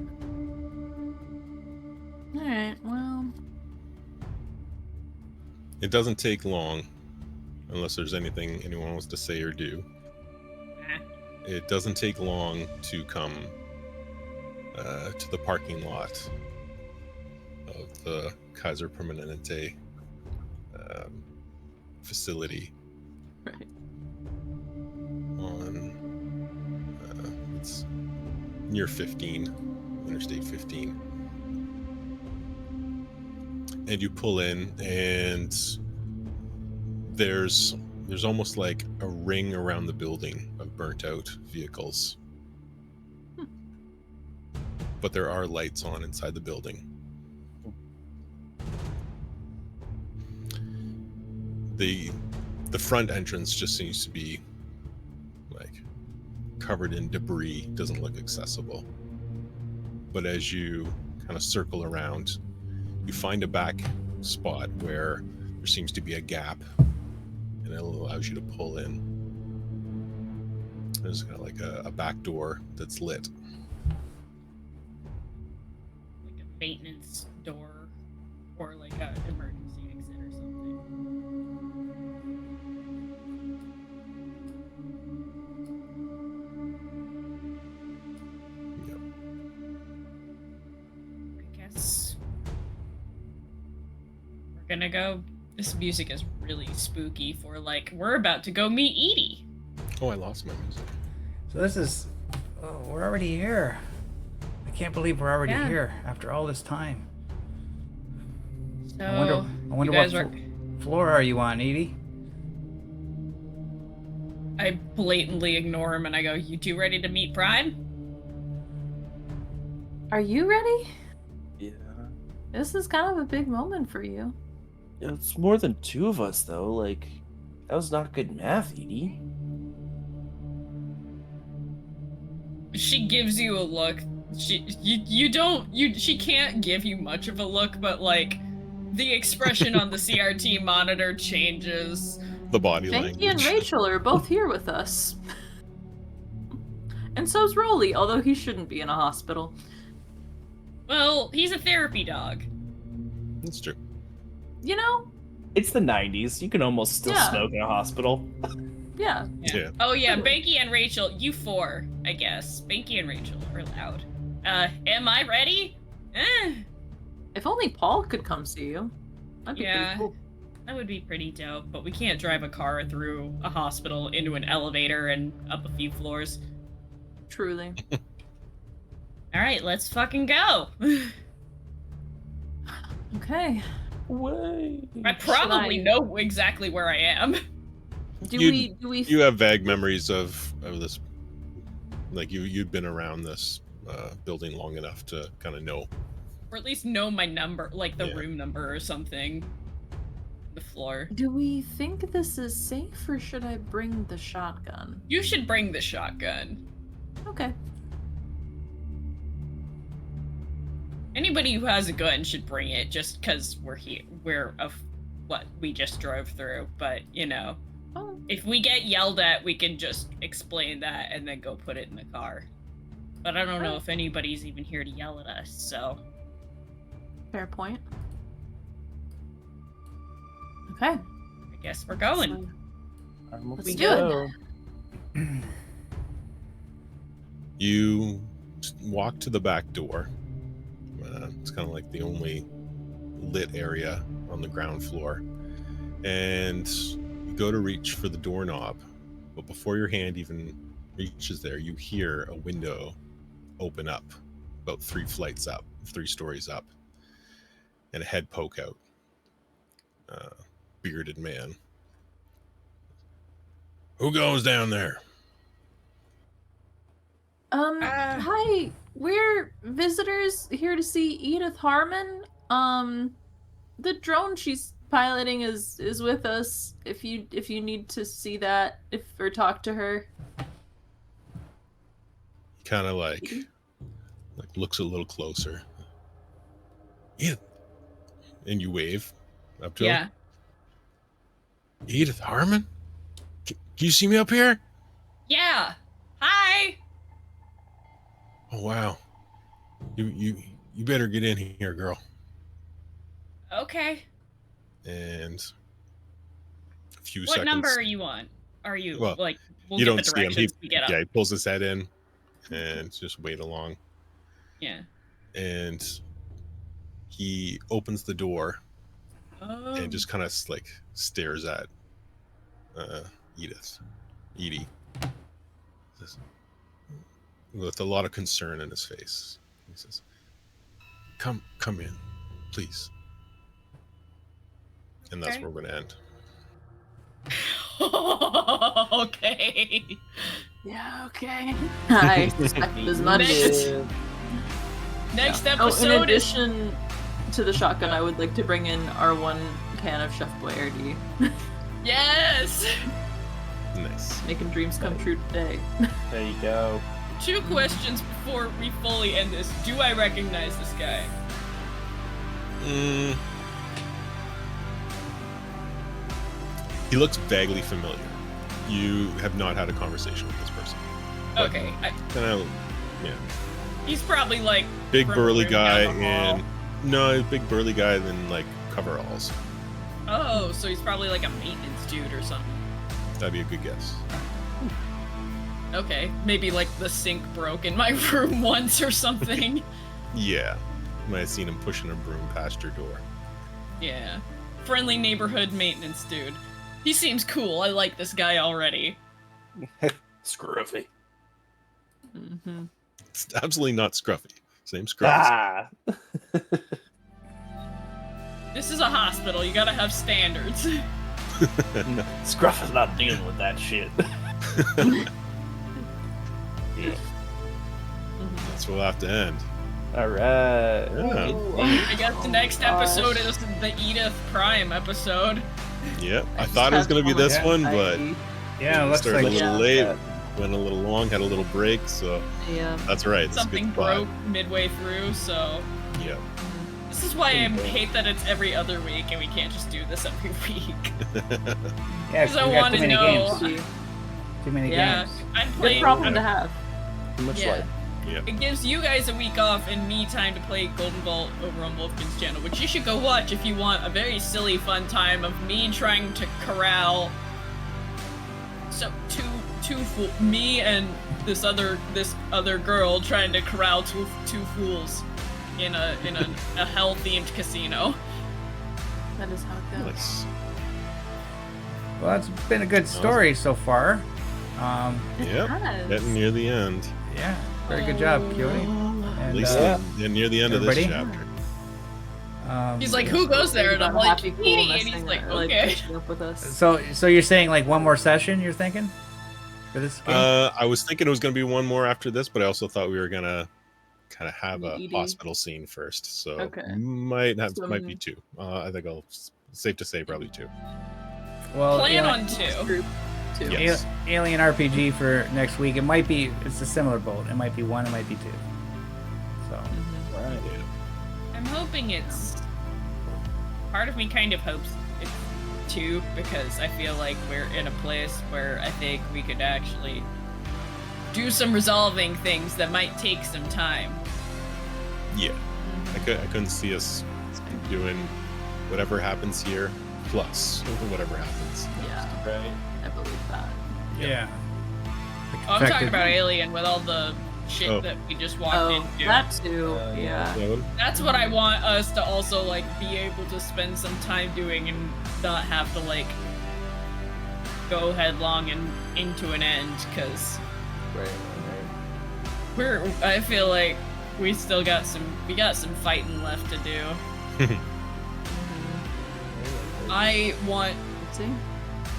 All right. Well. It doesn't take long, unless there's anything anyone wants to say or do. It doesn't take long to come to the parking lot of the Kaiser Permanente facility. Right. On it's near 15, Interstate 15. And you pull in, and there's almost like a ring around the building of burnt out vehicles. But there are lights on inside the building. The front entrance just seems to be like covered in debris, doesn't look accessible. But as you kind of circle around, you find a back spot where there seems to be a gap, and it allows you to pull in. There's kind of like a back door that's lit. Like a maintenance door or like a emergency exit or something. Yep. I guess we're gonna go. This music is really spooky for like, we're about to go meet Edie. Oh, I lost my music. So this is. Oh, we're already here. I can't believe we're already Yeah. here after all this time. So I wonder you what guys are. floor are you on, Edie? I blatantly ignore him and I go, "You two ready to meet Prime?" Are you ready? Yeah. This is kind of a big moment for you. It's more than two of us, though. Like, that was not good math, Edie. She gives you a look. She can't give you much of a look, but like the expression on the CRT monitor changes. The body Benki language. and Rachel are both here with us. And so's Rolly, although he shouldn't be in a hospital. Well, he's a therapy dog. That's true. You know? It's the 90s. You can almost still Yeah. smoke in a hospital. Yeah. Yeah. Oh yeah, Banky and Rachel, you four, I guess. Banky and Rachel are allowed. Am I ready? If only Paul could come see you. That'd be Yeah. pretty cool. That would be pretty dope, but we can't drive a car through a hospital into an elevator and up a few floors. Truly. Alright, let's fucking go. Okay. Way. I probably I- know exactly where I am. Do You- we You have vague memories of this, like you'd been around this building long enough to kind of know. Or at least know my number, like the Yeah. room number or something. The floor. do we think this is safe, or should I bring the shotgun? You should bring the shotgun. Okay. Anybody who has a gun should bring it, just because we're here. We're of what we just drove through. But you know, Oh, if we get yelled at, we can just explain that and then go put it in the car. But I don't know if anybody's even here to yell at us. So fair point. Okay. I guess we're going. So, Let's do go. You walk to the back door. It's kind of like the only lit area on the ground floor, and you go to reach for the doorknob, but before your hand even reaches there, you hear a window open up about 3 stories up, and a head poke out. Bearded man. Who goes down there? Hi. We're visitors here to see Edith Harmon. The drone she's piloting is with us. If you need to see that, or talk to her. Kind of like looks a little closer. Edith, and you wave up to Yeah. him. Edith Harmon? Can you see me up here? Yeah. Hi. Oh wow. You better get in here, girl. Okay. And a few What seconds. number are you on? Are you Well, like? We'll you get don't the see him. directions we get up. Yeah, he pulls his head in and just wait along. Yeah. And he opens the door Oh. and just kind of like stares at Edie, with a lot of concern in his face. He says, "Come in, please." And that's Okay. where we're gonna end. Okay. Yeah. Okay. I suspected as much. Next In episode is addition to the shotgun, I would like to bring in our 1 can of Chef Boyardee. yes. Nice. Making dreams come true today. There you go. 2 questions before we fully end this. Do I recognize this guy? He looks vaguely familiar. You have not had a conversation with this person. But Okay. kind of, yeah. He's probably like Big from burly room guy down the hall. and no, big burly guy in like coveralls. Oh, so he's probably like a maintenance dude or something. That'd be a good guess. Okay, maybe like the sink broke in my room once or something. Yeah. You might have seen him pushing a broom past your door. Yeah. Friendly neighborhood maintenance dude. He seems cool. I like this guy already. Scruffy. Mm-hmm. It's absolutely not scruffy. Same scruffy. This is a hospital. You gotta have standards. Scruff is not dealing with that shit. Yeah. That's where we'll have to end. Alright. Yeah. I guess the next episode is the Edith Prime episode. Yeah. I thought it was going to be this one, but Yeah, we looks started like a little Yeah. late, went a little long, had a little break, so Yeah. that's right. It's a Something good spot. broke midway through, so Yeah. this is why I hate that it's every other week and we can't just do this every week. Yeah, 'Cause I we got wanna too many know. games. Too many Yeah, games. I'm Good playing. problem to have. Too much Yeah. life. Yeah. It gives you guys a week off and me time to play Golden Vault over on Wolfkin's channel, which you should go watch if you want a very silly, fun time of me trying to corral me and this other girl trying to corral two fools in a hell themed casino. That is how it goes. Nice. Well, it's been a good story so far. Yep. has. Getting near the end. Yeah, very good job, Cutie. At And, least near the end of this everybody? chapter. He's like, who goes there? And I'm like, Happy Edie, coolness and he's thing like, that, okay. catching up with us. so you're saying like one more session? You're thinking for this game? I was thinking it was going to be one more after this, but I also thought we were going to kind of have a ED. hospital scene first. So Okay. might be Some- 2. I think safe to say probably 2. well, Plan Alien- on 2. Group 2. Yeah. Yes. Alien RPG for next week. It might be. It's a similar boat. It might be 1. It might be 2. So Mhm. Right. I'm hoping it's. Part of me kind of hopes it's 2 because I feel like we're in a place where I think we could actually do some resolving things that might take some time. Yeah. I couldn't see us doing whatever happens here plus whatever happens. Yeah, Right. I believe that. yeah. Oh, I'm talking about Alien with all the shit Oh. that we just walked Oh, into. that too. Yeah. Yeah. That's what I want us to also like be able to spend some time doing and not have to like go headlong and into an end, because I feel like we still got some fighting left to do. I want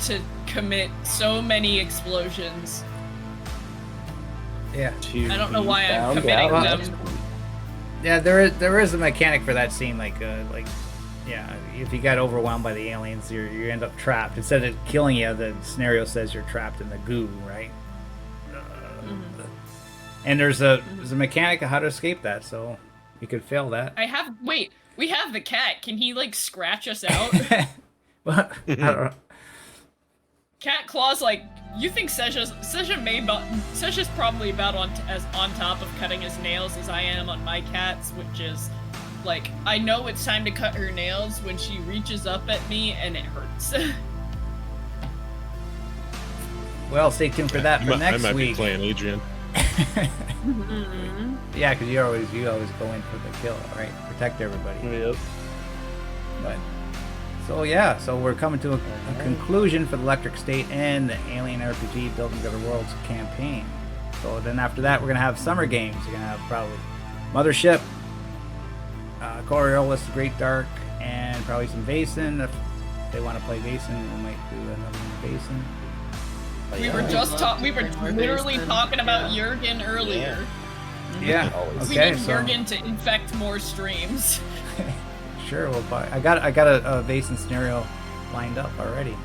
to commit so many explosions. Yeah. I don't know why I'm committing them. Yeah, there is a mechanic for that scene, like yeah, if you got overwhelmed by the aliens, you end up trapped. Instead of killing you, the scenario says you're trapped in the goo, right? And there's a mechanic of how to escape that, so you could fail that. We have the cat. Can he like scratch us out? Well, I don't know. Cat Claw's like, you think Seja's probably about as on top of cutting his nails as I am on my cats, which is like, I know it's time to cut her nails when she reaches up at me and it hurts. Well, stay tuned for that for next I might week. be playing Adrian. Yeah, because you always go in for the kill, right? Protect everybody. Yep. But so we're coming to a conclusion for the Electric State and the Alien RPG Building Better Worlds campaign. So then after that, we're gonna have summer games. We're gonna have probably Mothership, Coriolis, the Great Dark, and probably some Vaesen. If they want to play Vaesen, we might do another Vaesen. We were literally talking about Jurgen earlier. Yeah. We need Jurgen to infect more streams. Sure, we'll buy. I got a Vaesen scenario lined up already.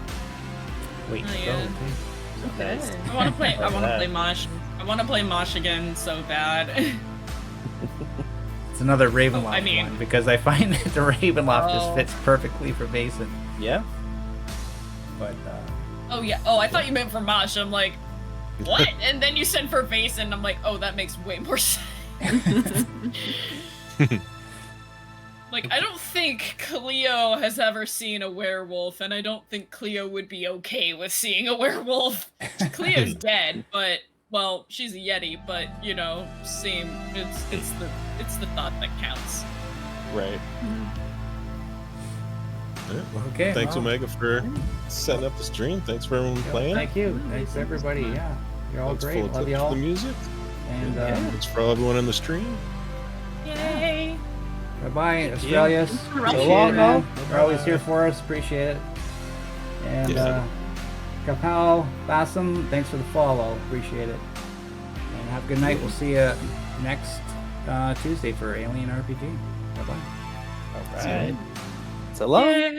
Waiting to go. Too. Okay. I want to play Mosh. I want to play Mosh again so bad. It's another Ravenloft one because I find that the Ravenloft just fits perfectly for Vaesen. Yeah. But oh yeah. Oh, I thought you meant for Mosh. I'm like, what? And then you said for Vaesen. I'm like, oh, that makes way more sense. Like, I don't think Cleo has ever seen a werewolf, and I don't think Cleo would be okay with seeing a werewolf. Cleo's dead, but well, she's a Yeti, but you know, same. It's the thought that counts. Right. okay. Thanks, Omega, for setting up the stream. Thanks for everyone playing. Thank you. Thanks everybody. Yeah, you're all Looks great. forward Love to you all. the music. And Thanks for everyone in the stream. Yay! bye bye, Australia. So long, man. You're always here for us. Appreciate it. And Kapow, Bassam, thanks for the follow. Appreciate it. And have a good night. We'll see you next Tuesday for Alien RPG. Bye bye. All right. So long.